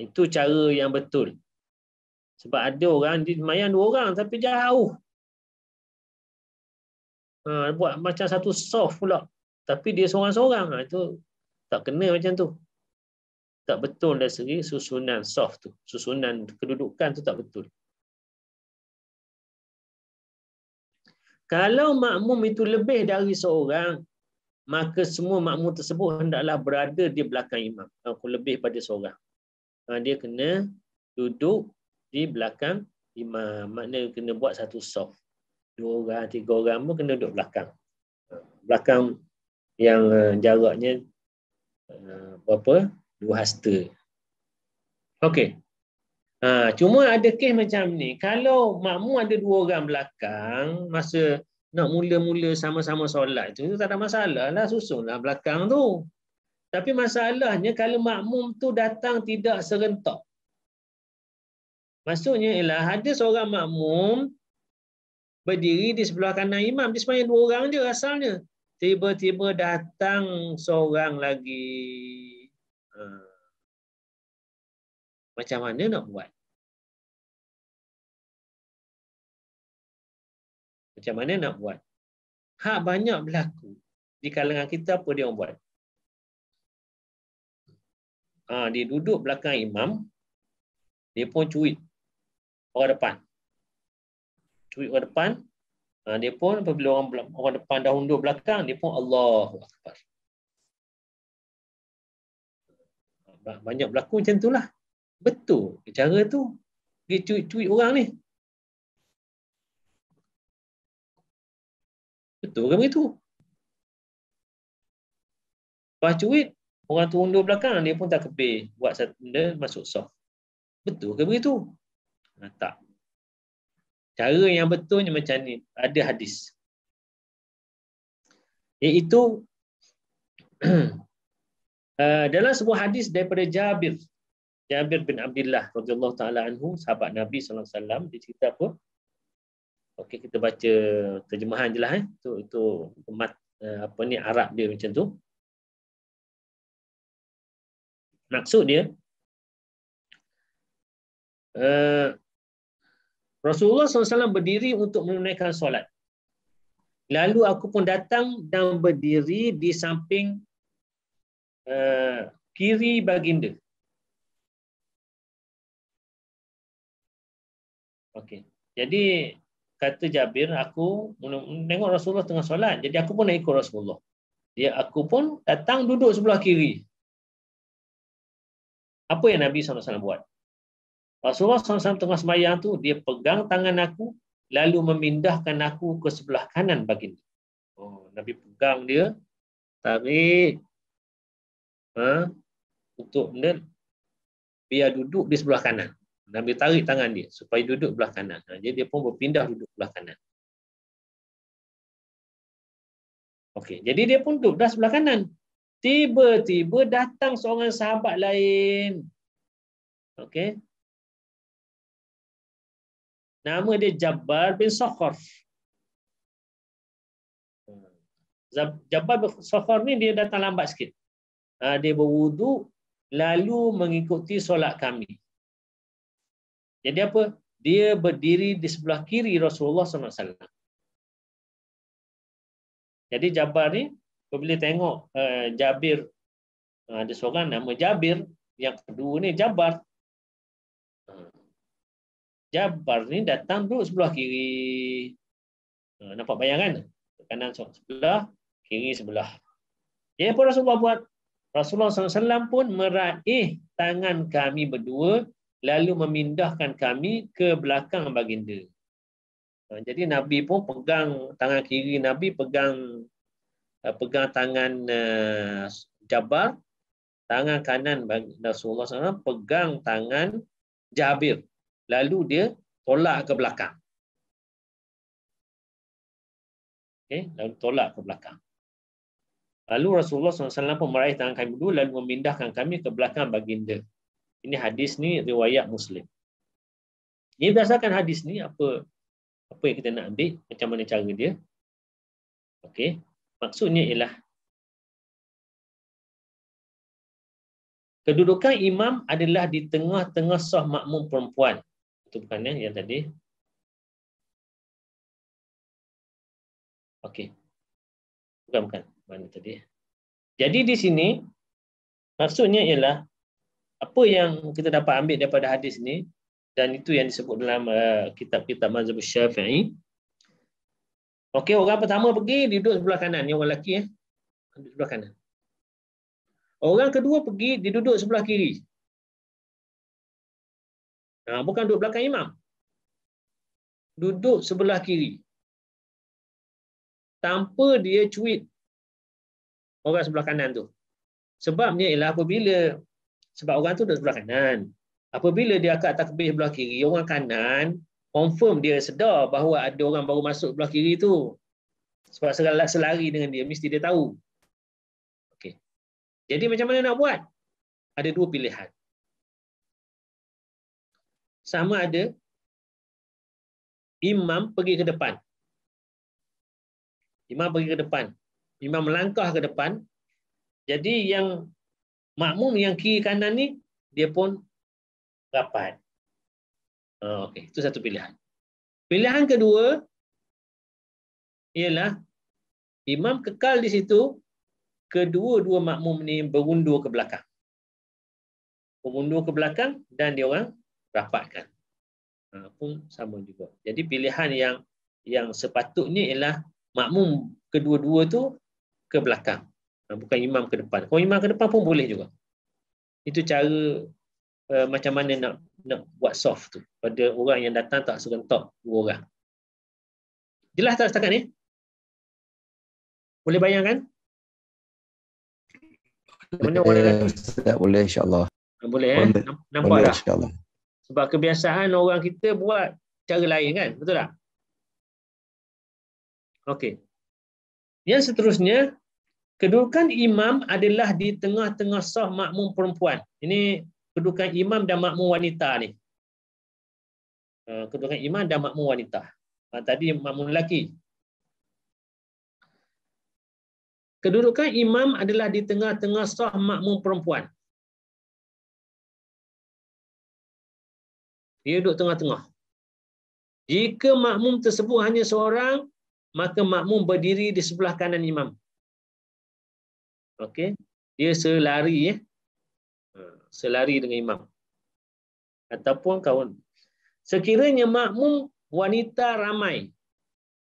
Itu cara yang betul. Sebab ada orang di sembahyang 2 orang tapi jauh. Buat macam satu soft pula. Tapi dia seorang-seorang. Itu tak kena macam tu. Tak betul dari segi susunan soft tu. Susunan kedudukan tu tak betul. Kalau makmum itu lebih dari seorang, maka semua makmum tersebut hendaklah berada di belakang imam. Kalau lebih pada seorang, dia kena duduk di belakang imam. Maknanya kena buat satu soft. 2 orang, 3 orang pun kena duduk belakang. Belakang yang jaraknya berapa? 2 hasta. Okey. Cuma ada kes macam ni. Kalau makmum ada 2 orang belakang, masa nak mula-mula sama-sama solat itu tak ada masalah lah, susunlah belakang tu. Tapi masalahnya kalau makmum tu datang tidak serentak. Maksudnya ialah ada seorang makmum berdiri di sebelah kanan imam, dia sembahyang 2 orang je asalnya. Tiba-tiba datang seorang lagi. Macam mana nak buat? Macam mana nak buat? Hak banyak berlaku. Di kalangan kita apa dia orang buat? Dia duduk belakang imam, dia pun cuit orang depan. Cuit orang depan, dia pun apabila orang depan dah undur belakang, dia pun Allahu Akbar. Banyak berlaku macam itulah. Betul cara tu. Dia cuit-cuit orang ni. Betul ke begitu? Lepas cuit, orang tu undur belakang, dia pun tak kebir. Buat satu benda masuk soft. Betul ke begitu? Tak. Cara yang betulnya macam ni. Ada hadis. Iaitu dalam sebuah hadis daripada Jabir bin Abdullah radhiyallahu taala anhu, sahabat Nabi sallallahu alaihi wasallam, dia cerita apa? Okey, kita baca terjemahan jelah itu apa ni Arab dia macam tu. Maksud dia Rasulullah SAW berdiri untuk menunaikan solat. Lalu aku pun datang dan berdiri di samping kiri baginda. Okey. Jadi kata Jabir, aku menengok Rasulullah tengah solat. Jadi aku pun nak ikut Rasulullah. Aku pun datang duduk sebelah kiri. Apa yang Nabi SAW buat? Rasulullah SAW tengah sembahyang tu, dia pegang tangan aku, lalu memindahkan aku ke sebelah kanan baginda. Oh, Nabi pegang dia, tarik untuk biar duduk di sebelah kanan. Nabi tarik tangan dia supaya duduk sebelah kanan. Jadi dia pun berpindah duduk sebelah kanan. Okey, jadi dia pun duduk dah sebelah kanan. Tiba-tiba datang seorang sahabat lain. Okey. Nama dia Jabbar bin Sakhar. Jabbar bin Sakhar ni dia datang lambat sikit. Dia berwuduk lalu mengikuti solat kami. Jadi apa? Dia berdiri di sebelah kiri Rasulullah SAW. Jadi Jabbar ni bila tengok Jabir, ada seorang nama Jabir, yang kedua ni Jabbar. Jabbar ni datang duduk sebelah kiri. Nampak bayangan? Kanan sebelah, kiri sebelah. Jadi apa Rasulullah buat? Rasulullah SAW pun meraih tangan kami berdua lalu memindahkan kami ke belakang baginda. Jadi Nabi pun pegang tangan kiri Nabi, pegang tangan Jabbar, tangan kanan Rasulullah SAW pegang tangan Jabir, lalu dia tolak ke belakang. Okay, lalu tolak ke belakang. Lalu Rasulullah SAW pun meraih tangan kami dulu lalu memindahkan kami ke belakang baginda. Ini hadis ni riwayat Muslim. Ini berdasarkan hadis ni apa yang kita nak ambil, macam mana cara dia. Okey, maksudnya ialah kedudukan imam adalah di tengah-tengah saf makmum perempuan. Itu bukan yang tadi. Okey. Bukan. Mana tadi? Jadi di sini maksudnya ialah apa yang kita dapat ambil daripada hadis ni, dan itu yang disebut dalam kitab-kitab mazhab Syafi'i. Okey, orang pertama pergi duduk sebelah kanan, ni orang lelaki duduk sebelah kanan. Orang kedua pergi duduk sebelah kiri. Bukan duduk belakang imam. Duduk sebelah kiri. Tanpa dia cuit orang sebelah kanan tu. Sebabnya ialah sebab orang tu duduk sebelah kanan. Apabila dia akad takbir sebelah kiri, orang kanan confirm dia sedar bahawa ada orang baru masuk sebelah kiri tu. Sebab selari dengan dia, mesti dia tahu. Okey. Jadi macam mana nak buat? Ada dua pilihan. Sama ada imam pergi ke depan. Imam pergi ke depan. Imam melangkah ke depan. Jadi yang makmum yang kiri kanan ni, dia pun rapat. Okey, itu satu pilihan. Pilihan kedua ialah imam kekal di situ, kedua-dua makmum ni berundur ke belakang. Berundur ke belakang dan dia orang rapatkan. Pun sama juga. Jadi pilihan yang sepatutnya ialah makmum kedua-dua tu ke belakang. Bukan imam ke depan. Kalau imam ke depan pun boleh juga. Itu cara macam mana nak buat soft tu pada orang yang datang tak serentak dua orang. Jelas tak setakat ni? Boleh bayangkan? Mana orang tak boleh insya-Allah. Boleh nampak boleh, tak? Insya-Allah. Sebab kebiasaan orang kita buat cara lain kan? Betul tak? Okey. Yang seterusnya, kedudukan imam adalah di tengah-tengah saf makmum perempuan. Ini kedudukan imam dan makmum wanita ni. Kedudukan imam dan makmum wanita. Tadi makmum lelaki. Kedudukan imam adalah di tengah-tengah saf makmum perempuan. Dia duduk tengah-tengah. Jika makmum tersebut hanya seorang, maka makmum berdiri di sebelah kanan imam. Okey, dia selari selari dengan imam. Ataupun kawan. Sekiranya makmum wanita ramai,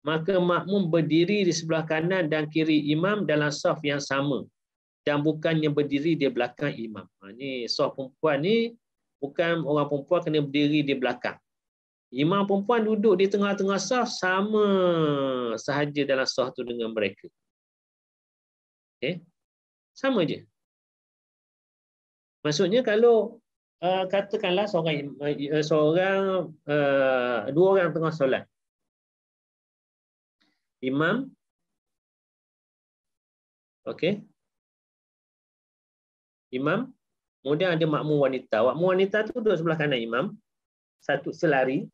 maka makmum berdiri di sebelah kanan dan kiri imam dalam saf yang sama dan bukannya berdiri di belakang imam. Ini saf perempuan ni bukan orang perempuan kena berdiri di belakang. Imam perempuan duduk di tengah-tengah saf sama sahaja dalam saf tu dengan mereka. Okay? Sama je. Maksudnya kalau katakanlah dua orang tengah solat. Imam, okey. Imam, kemudian ada makmum wanita. Makmum wanita tu duduk sebelah kanan imam. Satu selari.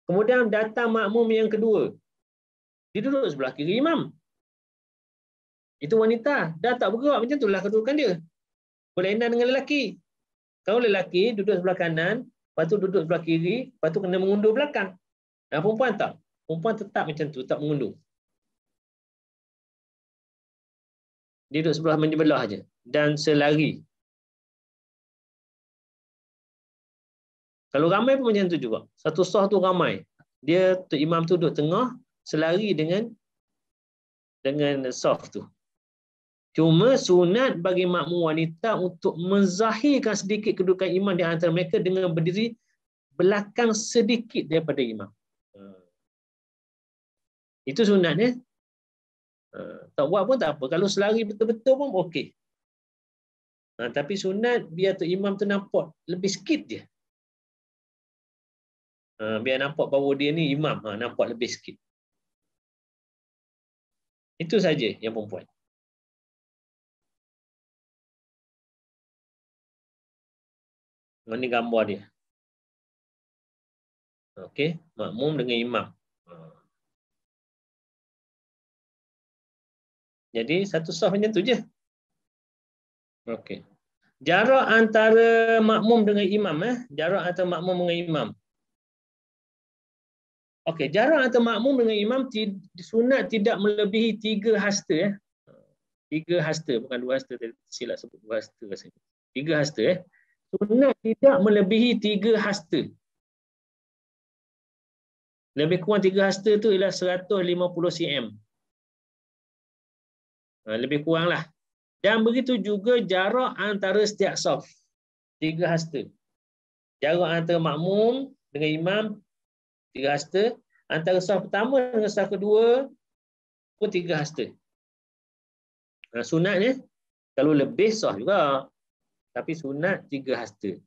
Kemudian datang makmum yang kedua. Dia duduk sebelah kiri imam. Itu wanita. Dah tak bergerak, macam itulah kedudukan dia. Berlainan dengan lelaki. Kalau lelaki duduk sebelah kanan, lepas tu duduk sebelah kiri, lepas tu kena mengundur belakang. Dan perempuan tak. Perempuan tetap macam tu, tak mengundur. Dia duduk sebelah menyebelah aja dan selari. Kalau ramai pun macam tu juga. Satu saf tu ramai. Dia imam tu duduk tengah, selari dengan saf tu. Cuma sunat bagi makmum wanita untuk menzahirkan sedikit kedudukan imam di antara mereka dengan berdiri belakang sedikit daripada imam. Itu sunat ya. Tak buat pun tak apa. Kalau selari betul-betul pun okey. Tapi sunat biar tu imam tu nampak lebih sikit je. Biar nampak bahawa dia ni imam, nampak lebih sikit. Itu saja yang perempuan. Ini gambar dia. Okey, makmum dengan imam. Jadi satu saf macam tu je. Okey. Jarak antara makmum dengan imam, jarak antara makmum dengan imam. Okey, jarak antara makmum dengan imam sunat tidak melebihi 3 hasta 3 hasta, bukan 2 hasta, silap sebut 2 hasta rasanya. 3 hasta Sunat tidak melebihi 3 hasta. Lebih kurang 3 hasta tu ialah 150 cm. Lebih kuranglah. Dan begitu juga jarak antara setiap saf. 3 hasta. Jarak antara makmum dengan imam 3 hasta. Antara saf pertama dengan saf kedua pun 3 hasta. Sunatnya kalau lebih sah juga. Tapi sunat 3 hasta.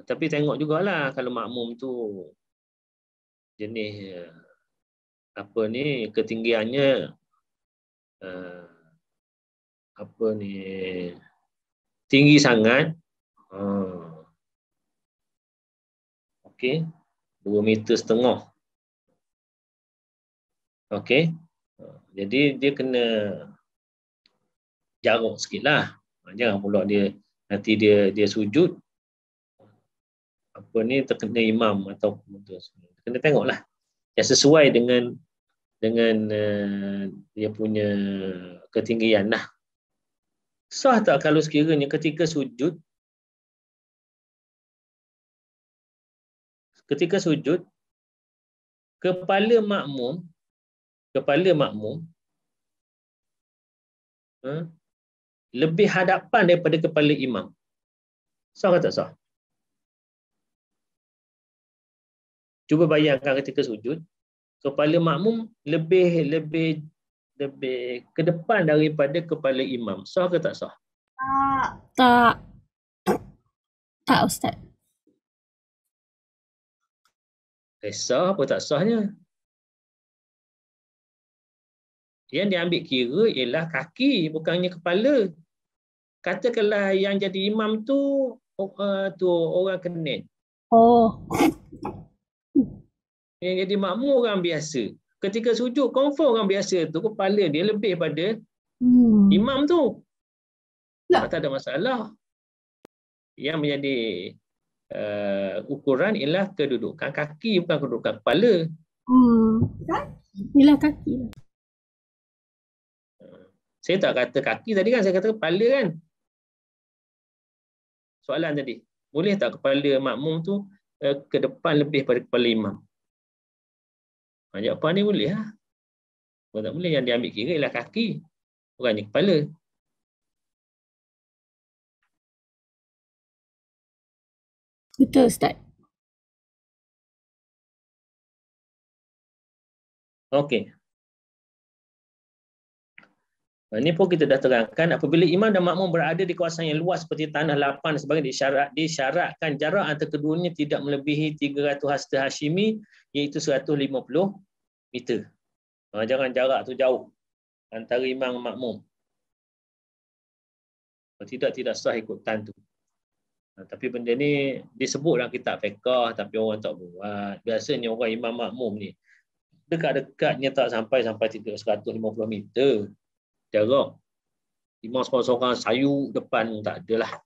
Tapi tengok jugalah kalau makmum tu jenis apa ni ketinggiannya apa ni tinggi sangat. Okey, 2,5 meter. Okey. Jadi dia kena jarak sikitlah. Jangan pula dia nanti dia sujud apa ni terkena imam atau kena tengoklah yang sesuai dengan dia punya ketinggian lah. Sah tak kalau sekiranya ketika sujud kepala makmum lebih hadapan daripada kepala imam. Sah ke tak sah? Cuba bayangkan ketika sujud, kepala makmum lebih ke depan daripada kepala imam. Sah ke tak sah? Tak. Tak, Ustaz. Sah apa tak sahnya? Yang diambil kira ialah kaki, bukannya kepala. Katakanlah yang jadi imam tu orang Kenin. Oh. Yang jadi makmum orang biasa. Ketika sujud, confirm orang biasa tu kepala dia lebih pada imam tu. Tak ada masalah. Yang menjadi ukuran ialah kedudukan kaki, bukan kedudukan kepala. Ialah kaki. Saya tak kata kaki tadi kan, saya kata kepala kan. Soalan tadi, boleh tak kepala makmum tu ke depan lebih pada kepala imam? Jawapan ni boleh lah. Kalau tak boleh, yang diambil kira ialah kaki, bukannya kepala. Betul, Ustaz. Okey. Ini pun kita dah terangkan, apabila imam dan makmum berada di kawasan yang luas seperti tanah lapang dan sebagainya, disyaratkan jarak antara keduanya tidak melebihi 300 hasta Hashimi, iaitu 150 meter. Jangan jarak tu jauh antara imam dan makmum. Kalau tidak sah ikutan tu. Tapi benda ni disebut dalam kitab fiqh, tapi orang tak buat. Biasanya orang imam makmum ni dekat-dekatnya tak sampai 150 meter jarak. Imam seorang-seorang sayu depan tak adalah.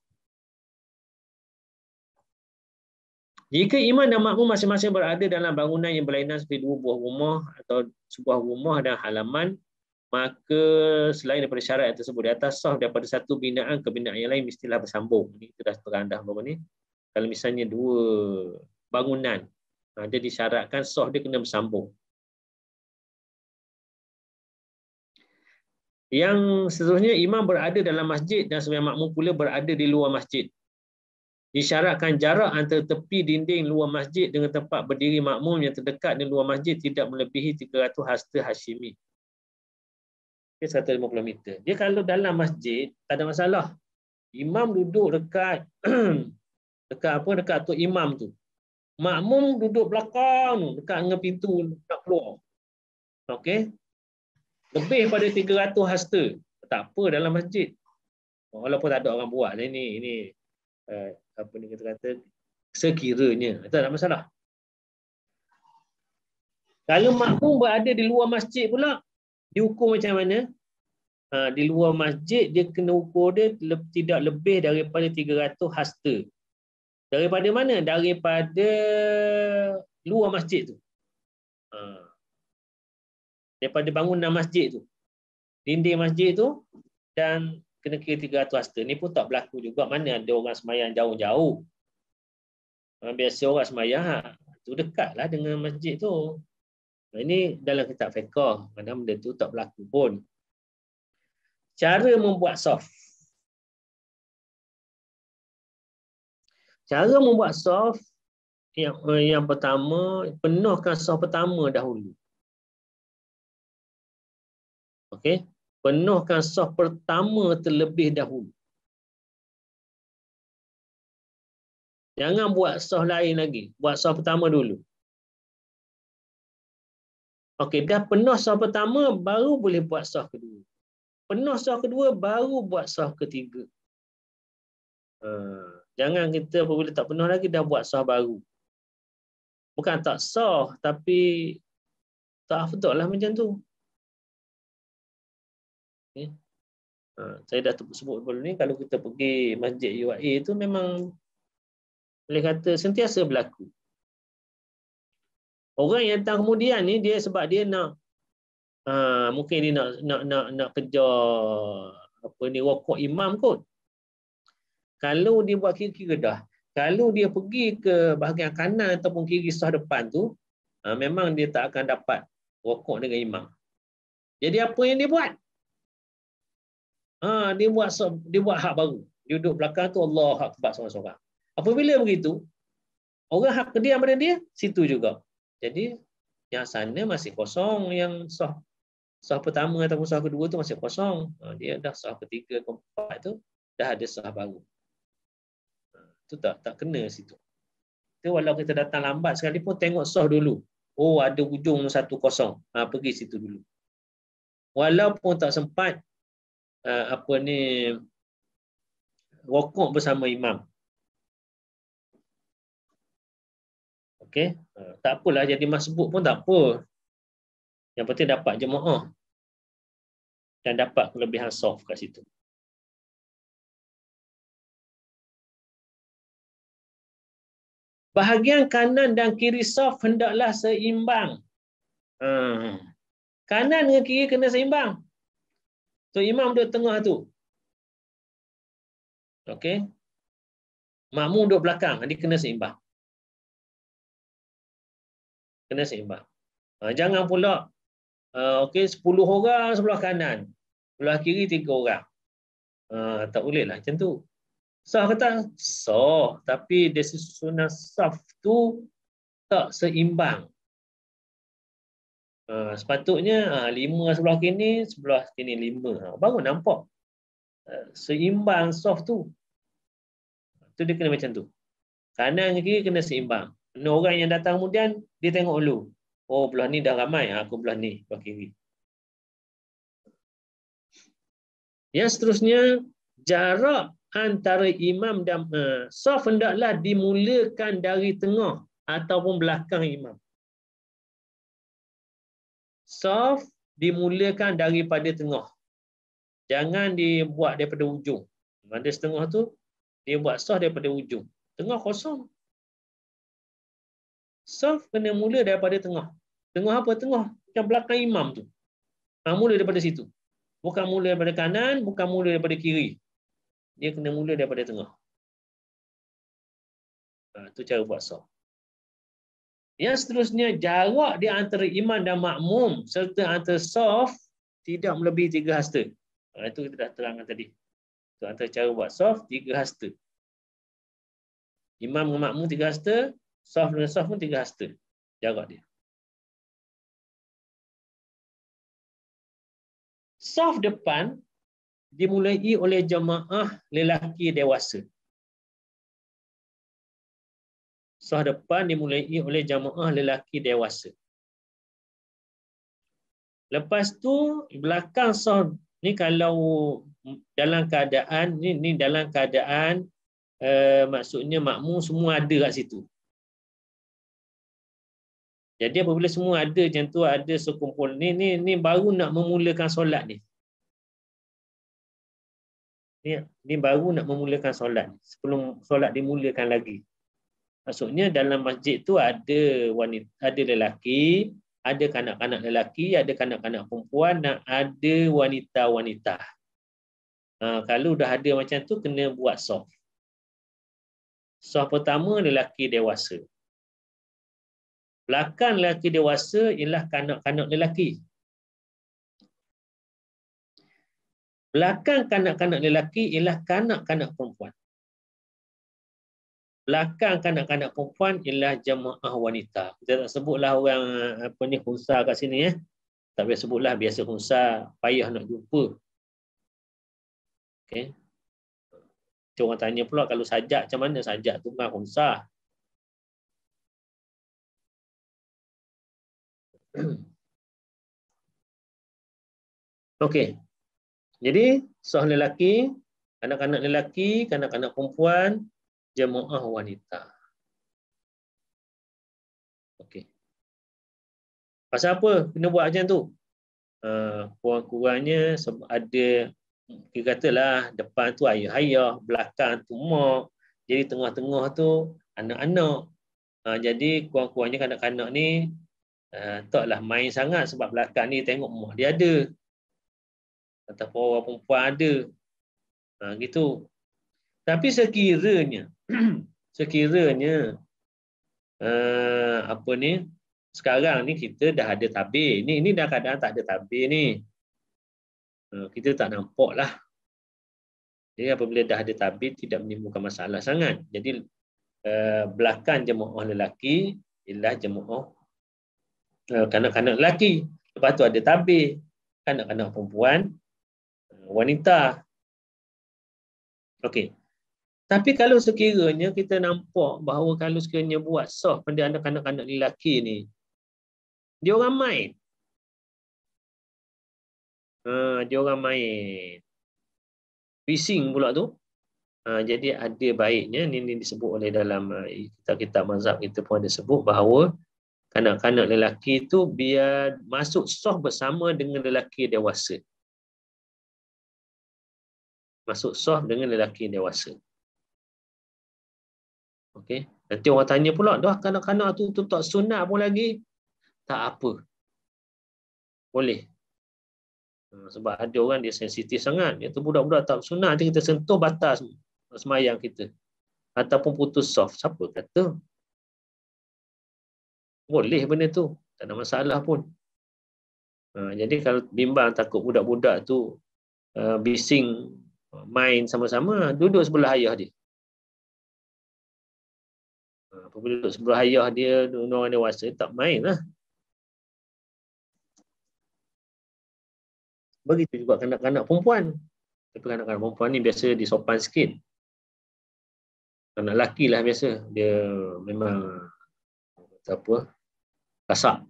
Jika imam dan makmum masing-masing berada dalam bangunan yang berlainan seperti dua buah rumah atau sebuah rumah dan halaman, maka selain daripada syarat yang tersebut di atas, sah daripada satu binaan ke binaan yang lain mestilah bersambung. Ini kita dah terang dah bahawa ni. Kalau misalnya dua bangunan, dia disyaratkan sah dia kena bersambung. Yang seterusnya, imam berada dalam masjid dan sembahyang makmum pula berada di luar masjid. Disyaratkan jarak antara tepi dinding luar masjid dengan tempat berdiri makmum yang terdekat di luar masjid tidak melebihi 300 hasta Hashimi. 150 meter. Dia kalau dalam masjid tak ada masalah. Imam duduk dekat dekat tu imam tu. Makmum duduk belakang dekat dengan pintu nak keluar. Okey. Lebih pada 300 hasta. Tak apa dalam masjid. Walaupun tak ada orang buat. Ini apa ni kita kata, sekiranya. Tak ada masalah. Kalau makmum berada di luar masjid pula, diukur macam mana? Di luar masjid, dia kena ukur dia tidak lebih daripada 300 hasta. Daripada mana? Daripada luar masjid tu. Daripada bangunan masjid tu. Dinding masjid tu, dan kena kira 300 hasta. Ni pun tak berlaku juga. Mana ada orang semayang jauh-jauh. Biasa orang semayang tu dekatlah dengan masjid tu. Ini dalam kitab fiqh. Mana benda tu tak berlaku pun. Cara membuat saf. Cara membuat saf yang pertama, penuhkan saf pertama dahulu. Okey, penuhkan saf pertama terlebih dahulu. Jangan buat saf lain lagi, buat saf pertama dulu. Okey, dah penuh saf pertama baru boleh buat saf kedua. Penuh saf kedua baru buat saf ketiga. Jangan kita apabila tak penuh lagi dah buat saf baru. Bukan tak sah, tapi tak afdal lah macam tu. Okay. Saya dah sebut dulu ni, kalau kita pergi masjid UAE tu memang boleh kata sentiasa berlaku. Orang yang datang kemudian ni dia sebab dia nak mungkin dia nak kejar apa ni rokok imam kot. Kalau dia buat kira-kira dah, kalau dia pergi ke bahagian kanan ataupun kiri saf depan tu, memang dia tak akan dapat rokok dengan imam. Jadi apa yang dia buat? Dia buat hak baru. Dia duduk belakang tu Allahu Akbar seorang-seorang. Apabila begitu, orang hak diam pada dia, situ juga. Jadi yang sana masih kosong, yang saf pertama ataupun saf kedua tu masih kosong. Dia dah saf ketiga, keempat tu dah ada saf baru. Itu tak kena situ. Itu walau kita datang lambat sekalipun tengok saf dulu. Oh, ada ujung 1 kosong. Pergi situ dulu. Walaupun tak sempat rokok bersama imam. Okey, tak apalah jadi masbuk pun tak apa. Yang penting dapat jemaah dan dapat kelebihan saf kat situ. Bahagian kanan dan kiri saf hendaklah seimbang. Kanan dengan kiri kena seimbang. So imam duduk tengah tu. Okey. Makmum duduk belakang, dia kena seimbang. Kena seimbang. Jangan pula okey 10 orang sebelah kanan, sebelah kiri 3 orang. Tak boleh lah macam tu. Sah ke tak? Sah, tapi dari susunan saf tu tak seimbang. Sepatutnya 5 sebelah kini 5. Baru nampak seimbang soft tu. Tu dia kena macam tu. Kanan ke kiri kena seimbang. Kena orang yang datang kemudian, dia tengok dulu. Oh, belah ni dah ramai. Aku belah ni, belah kiri. Yang seterusnya, jarak antara imam dan saf hendaklah dimulakan dari tengah ataupun belakang imam. Saf dimulakan daripada tengah. Jangan dibuat daripada ujung. Ada setengah tu, dia buat saf daripada ujung. Tengah kosong. Saf kena mula daripada tengah. Tengah apa? Tengah. Yang belakang imam tu. Mula daripada situ. Bukan mula daripada kanan, bukan mula daripada kiri. Dia kena mula daripada tengah. Itu cara buat saf. Yang seterusnya, jarak di antara imam dan makmum serta antara saf tidak melebihi 3 hasta. Itu kita dah terangkan tadi. Itu antara cara buat saf 3 hasta. Imam dengan makmum 3 hasta, saf dengan saf pun 3 hasta. Jarak dia. Saf depan dimulai oleh jemaah lelaki dewasa. Saf depan dimulai oleh jemaah lelaki dewasa. Lepas tu belakang saf ni kalau dalam keadaan ni dalam keadaan maksudnya makmum semua ada kat situ. Jadi apabila semua ada macam tu, ada sekumpul ni baru nak memulakan solat ni. Ni baru nak memulakan solat sebelum solat dimulakan lagi. Maksudnya dalam masjid tu ada wanita, ada lelaki, ada kanak-kanak lelaki, ada kanak-kanak perempuan dan ada wanita-wanita. Kalau dah ada macam tu kena buat saf. Saf pertama lelaki dewasa. Belakang lelaki dewasa ialah kanak-kanak lelaki. Belakang kanak-kanak lelaki ialah kanak-kanak perempuan. Belakang kanak-kanak perempuan ialah jemaah wanita. Kita tak sebutlah orang khunsa kat sini Tak payah sebutlah, biasa khunsa payah nak jumpa. Okey. Orang tanya pula kalau sajak macam mana? Sajak tu kan khunsa. Okey. Jadi, saf lelaki, kanak-kanak lelaki, kanak-kanak perempuan, jemaah wanita. Okey. Pasal apa kena buat macam tu? Kurang-kurangnya ada, kita katalah depan tu ayah-ayah, belakang tu mak, jadi tengah-tengah tu anak-anak. Jadi kurang-kurangnya kanak-kanak ni taklah main sangat sebab belakang ni tengok mak dia ada. Ataupun orang perempuan ada. Gitu. Tapi sekiranya sekarang ni kita dah ada tabir. Ini dah keadaan tak ada tabir ni. Kita tak nampak lah. Jadi apabila dah ada tabir tidak menimbulkan masalah sangat. Jadi belakang jemaah lelaki ialah jemaah kanak-kanak lelaki. Lepas tu ada tabir. Kanak-kanak perempuan, wanita. Okey. Tapi kalau sekiranya kita nampak bahawa kalau sekiranya buat saf pada anak-anak lelaki ni, dia orang main. Dia orang main. Bising pula tu. Jadi ada baiknya, ini disebut oleh dalam kitab-kitab mazhab kita pun ada sebut bahawa kanak-kanak lelaki tu biar masuk saf bersama dengan lelaki dewasa. Masuk saf dengan lelaki dewasa. Okey. Nanti orang tanya pula, dah kanak-kanak tu tak sunat pun lagi. Tak apa. Boleh. Sebab ada orang dia sensitif sangat. Dia tu budak-budak tak sunat, nanti kita sentuh batas semayang kita. Ataupun putus saf. Siapa kata? Boleh benda tu. Tak ada masalah pun. Jadi kalau bimbang takut budak-budak tu bising main sama-sama, duduk sebelah ayah dia. Apabila duduk sebelah ayah dia, orang dewasa, tak main lah. Begitu juga kanak-kanak perempuan. Tapi kanak-kanak perempuan ni biasa disopan sikit. Anak lelaki lah biasa. Dia memang apa, kasar.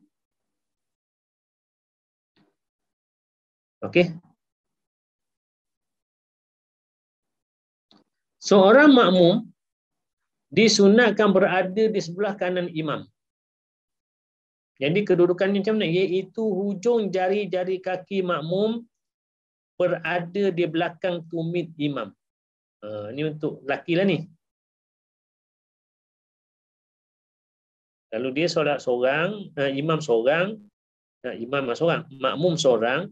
Okey. Seorang makmum disunatkan berada di sebelah kanan imam. Jadi kedudukannya macam mana? Iaitu hujung jari-jari kaki makmum berada di belakang tumit imam. Ini untuk lelaki lah ni. Kalau dia solat seorang, imam seorang, makmum seorang,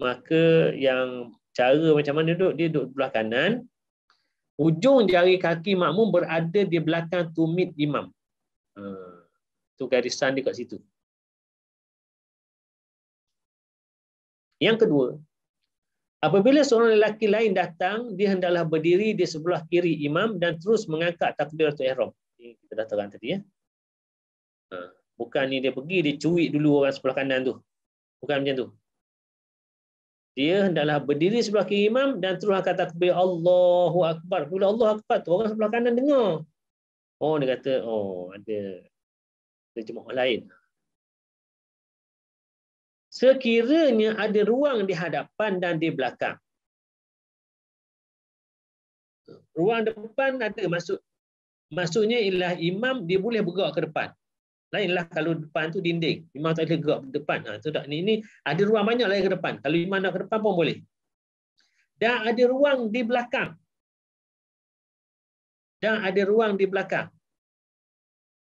maka yang cara macam mana duduk, dia duduk belah kanan, hujung jari kaki makmum berada di belakang tumit imam. Itu garisan dia kat situ. Yang kedua, apabila seorang lelaki lain datang, dia hendaklah berdiri di sebelah kiri imam dan terus mengangkat takbiratul ihram. Ini kita dah terang tadi ya. Bukan ni dia pergi, dia cuik dulu orang sebelah kanan tu. Bukan macam tu. Dia hendaklah berdiri sebelah kiri imam dan terus angkat takbir Allahu Akbar. Bila Allahu Akbar tu orang sebelah kanan dengar. Oh, dia kata, oh ada jemaah lain. Sekiranya ada ruang di hadapan dan di belakang. Ruang depan ada, maksudnya ialah imam dia boleh bergerak ke depan. Lainlah kalau depan tu dinding. Imam tak boleh gerak ke depan. Tu tak, ni ada ruang banyak lagi ke depan. Kalau imam nak ke depan pun boleh. Dan ada ruang di belakang.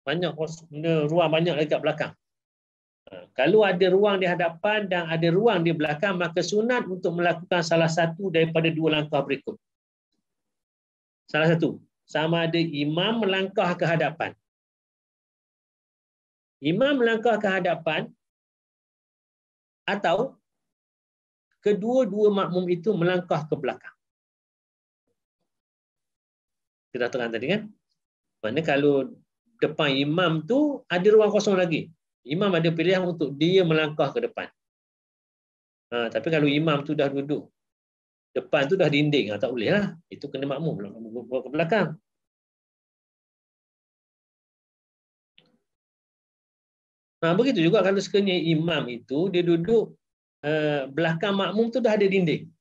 Banyak ruang banyak lagi kat belakang. Kalau ada ruang di hadapan dan ada ruang di belakang, maka sunat untuk melakukan salah satu daripada dua langkah berikut. Salah satu, sama ada imam melangkah ke hadapan. Imam melangkah ke hadapan atau kedua-dua makmum itu melangkah ke belakang. Kita terang tadi kan? Mana kalau depan imam tu ada ruang kosong lagi. Imam ada pilihan untuk dia melangkah ke depan. Tapi kalau imam tu dah duduk, depan tu dah dinding, tak boleh lah. Itu kena makmum ke belakang. Begitu juga kalau sekiranya imam itu dia duduk belakang makmum tu dah ada dinding.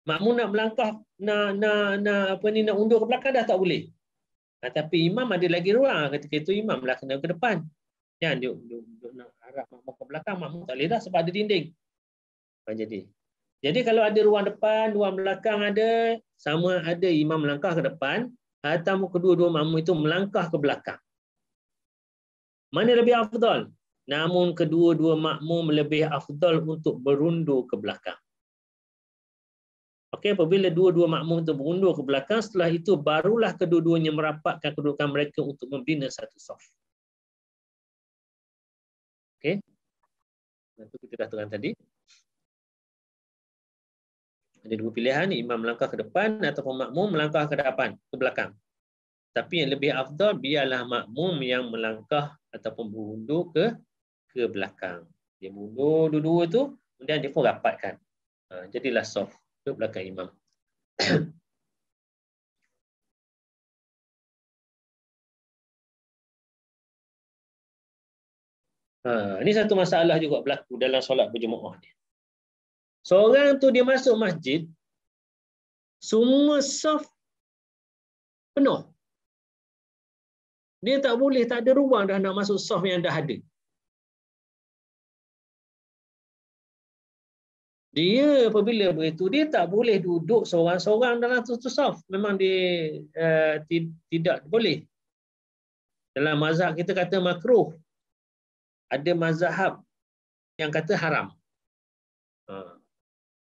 Makmum nak melangkah, nak undur ke belakang dah tak boleh. Tapi imam ada lagi ruang. Ketika itu imam lah kena ke depan. Jangan dia nak harap makmum ke belakang, makmum tak boleh dah sebab ada dinding. Jadi kalau ada ruang depan, ruang belakang ada, sama ada imam melangkah ke depan atau kedua-dua makmum itu melangkah ke belakang. Mana lebih afdal? Namun kedua-dua makmum lebih afdal untuk berundur ke belakang. Okey, apabila dua-dua makmum itu berundur ke belakang, setelah itu barulah kedua-duanya merapatkan kedudukan mereka untuk membina satu saf. Okey. Itu kita dah terang tadi. Ada dua pilihan, imam melangkah ke depan ataupun makmum melangkah ke depan, ke belakang. Tapi yang lebih afdal biarlah makmum yang melangkah ataupun berundur ke belakang. Dia mundur dua-dua tu, kemudian dia pun rapatkan. Jadilah saf ke belakang imam. Ini satu masalah juga berlaku dalam solat berjemaah ni. Seorang tu dia masuk masjid, semua saf penuh. Dia tak boleh, tak ada ruang dah nak masuk saf yang dah ada. Dia apabila begitu, dia tak boleh duduk seorang-seorang dalam satu saf. Memang dia tidak boleh. Dalam mazhab kita kata makruh. Ada mazhab yang kata haram.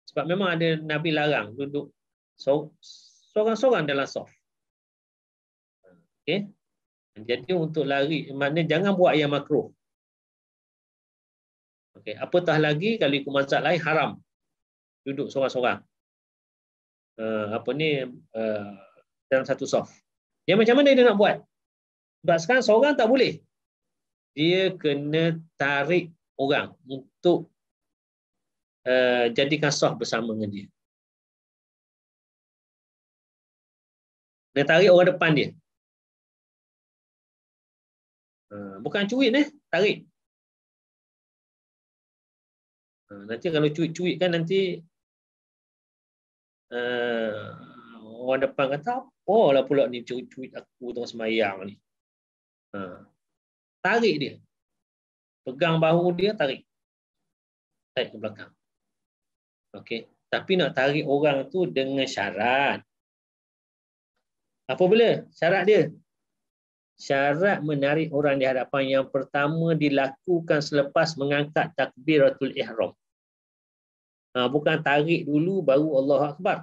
Sebab memang ada Nabi larang duduk seorang-seorang dalam saf. Okey. Jadi untuk lari, maknanya jangan buat yang makruh. Okey, apatah lagi kalau ikut mazhab lain haram. Duduk seorang-seorang. Dalam satu saf. Yang macam mana dia nak buat? Sebab sekarang seorang tak boleh. Dia kena tarik orang untuk jadikan saf bersama dengan dia. Dia tarik orang depan dia. Bukan cuit tarik. Nanti kalau cuit-cuit kan nanti orang depan kata, apalah pula ni cuit aku tengah sembahyang ni. Tarik dia. Pegang bahu dia, tarik. Tarik ke belakang. Okey. Tapi nak tarik orang tu dengan syarat. Apa benda? Syarat dia. Syarat menarik orang di hadapan yang pertama dilakukan selepas mengangkat takbiratul ihram. Bukan tarik dulu baru Allahu Akbar.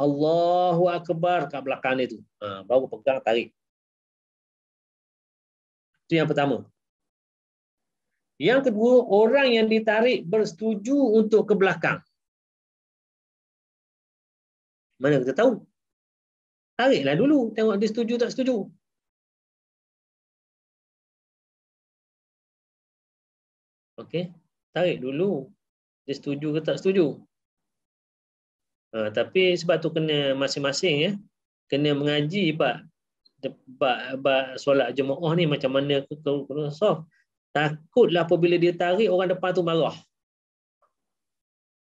Allahu Akbar kat belakang dia tu. Baru pegang tarik. Itu yang pertama. Yang kedua, orang yang ditarik bersetuju untuk ke belakang. Mana kita tahu? Tariklah dulu, tengok dia setuju tak setuju. Okey, tarik dulu. Dia setuju ke tak setuju. Tapi sebab tu kena masing-masing ya. Kena mengaji bab solat jemaah ni macam mana kena saf. Takutlah apabila dia tarik orang depan tu marah.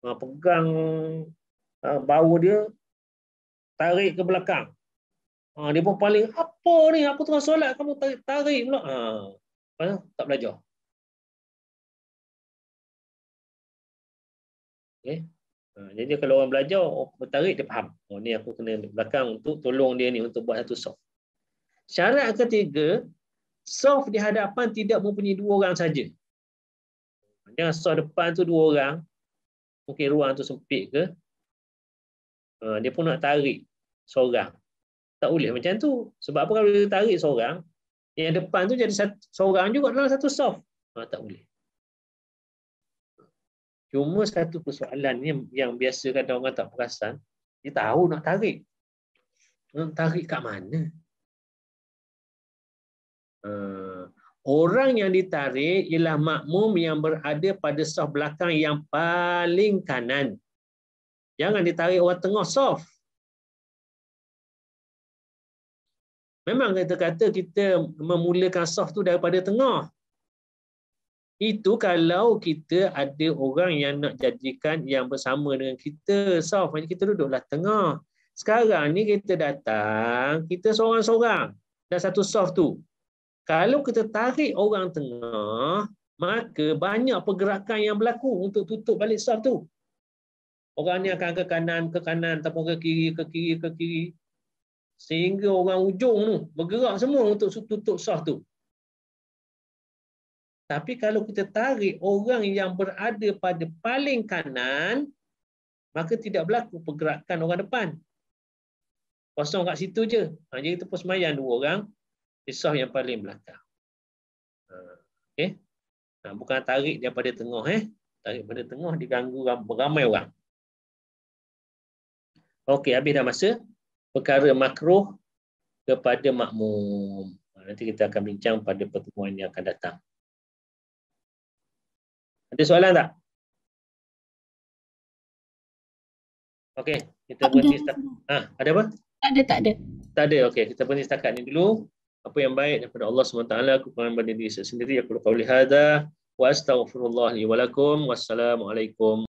Pegang bahu dia, tarik ke belakang. Dia pun paling, apa ni? Aku tengah solat, kamu tarik pula. Tak belajar. Okay. Jadi kalau orang belajar, bertarik dia faham. Ni aku kena belakang untuk tolong dia ni untuk buat satu saf. Syarat ketiga, saf di hadapan tidak mempunyai 2 orang saja. Jangan saf depan tu 2 orang. Mungkin ruang tu sempit ke. Dia pun nak tarik seorang. Tak boleh macam tu. Sebab apa kalau dia tarik seorang, yang depan tu jadi seorang juga dalam satu saf. Tak boleh. Cuma satu persoalan ni yang biasa kadang orang tak perasan, dia tahu nak tarik. Nak tarik kat mana? Orang yang ditarik ialah makmum yang berada pada saf belakang yang paling kanan. Jangan ditarik orang tengah saf. Memang kita kata kita memulakan saf tu daripada tengah. Itu kalau kita ada orang yang nak jadikan yang bersama dengan kita saf, kita duduklah tengah. Sekarang ni kita datang, kita seorang-seorang dah satu saf tu. Kalau kita tarik orang tengah, maka banyak pergerakan yang berlaku untuk tutup balik saf tu. Orang ni akan ke kanan, ataupun ke kiri. Sehingga orang ujung tu bergerak semua untuk tutup saf tu. Tapi kalau kita tarik orang yang berada pada paling kanan, maka tidak berlaku pergerakan orang depan. Kosong kat situ je. Jadi kita pun sembahyang 2 orang di saf yang paling belakang. Okey. Bukan tarik daripada tengah Tarik daripada tengah diganggu ramai orang. Okey, habis dah masa. Perkara makruh kepada makmum. Nanti kita akan bincang pada pertemuan yang akan datang. Ada soalan tak? Okey, kita berhenti setakat. Ada apa? Tak ada. Tak ada. Okey, kita berhenti setakat ni dulu. Apa yang baik daripada Allah SWT, aku kurang pada diri saya sendiri. Aku qauli hadza wa astaghfirullah li wa lakum. Wassalamualaikum.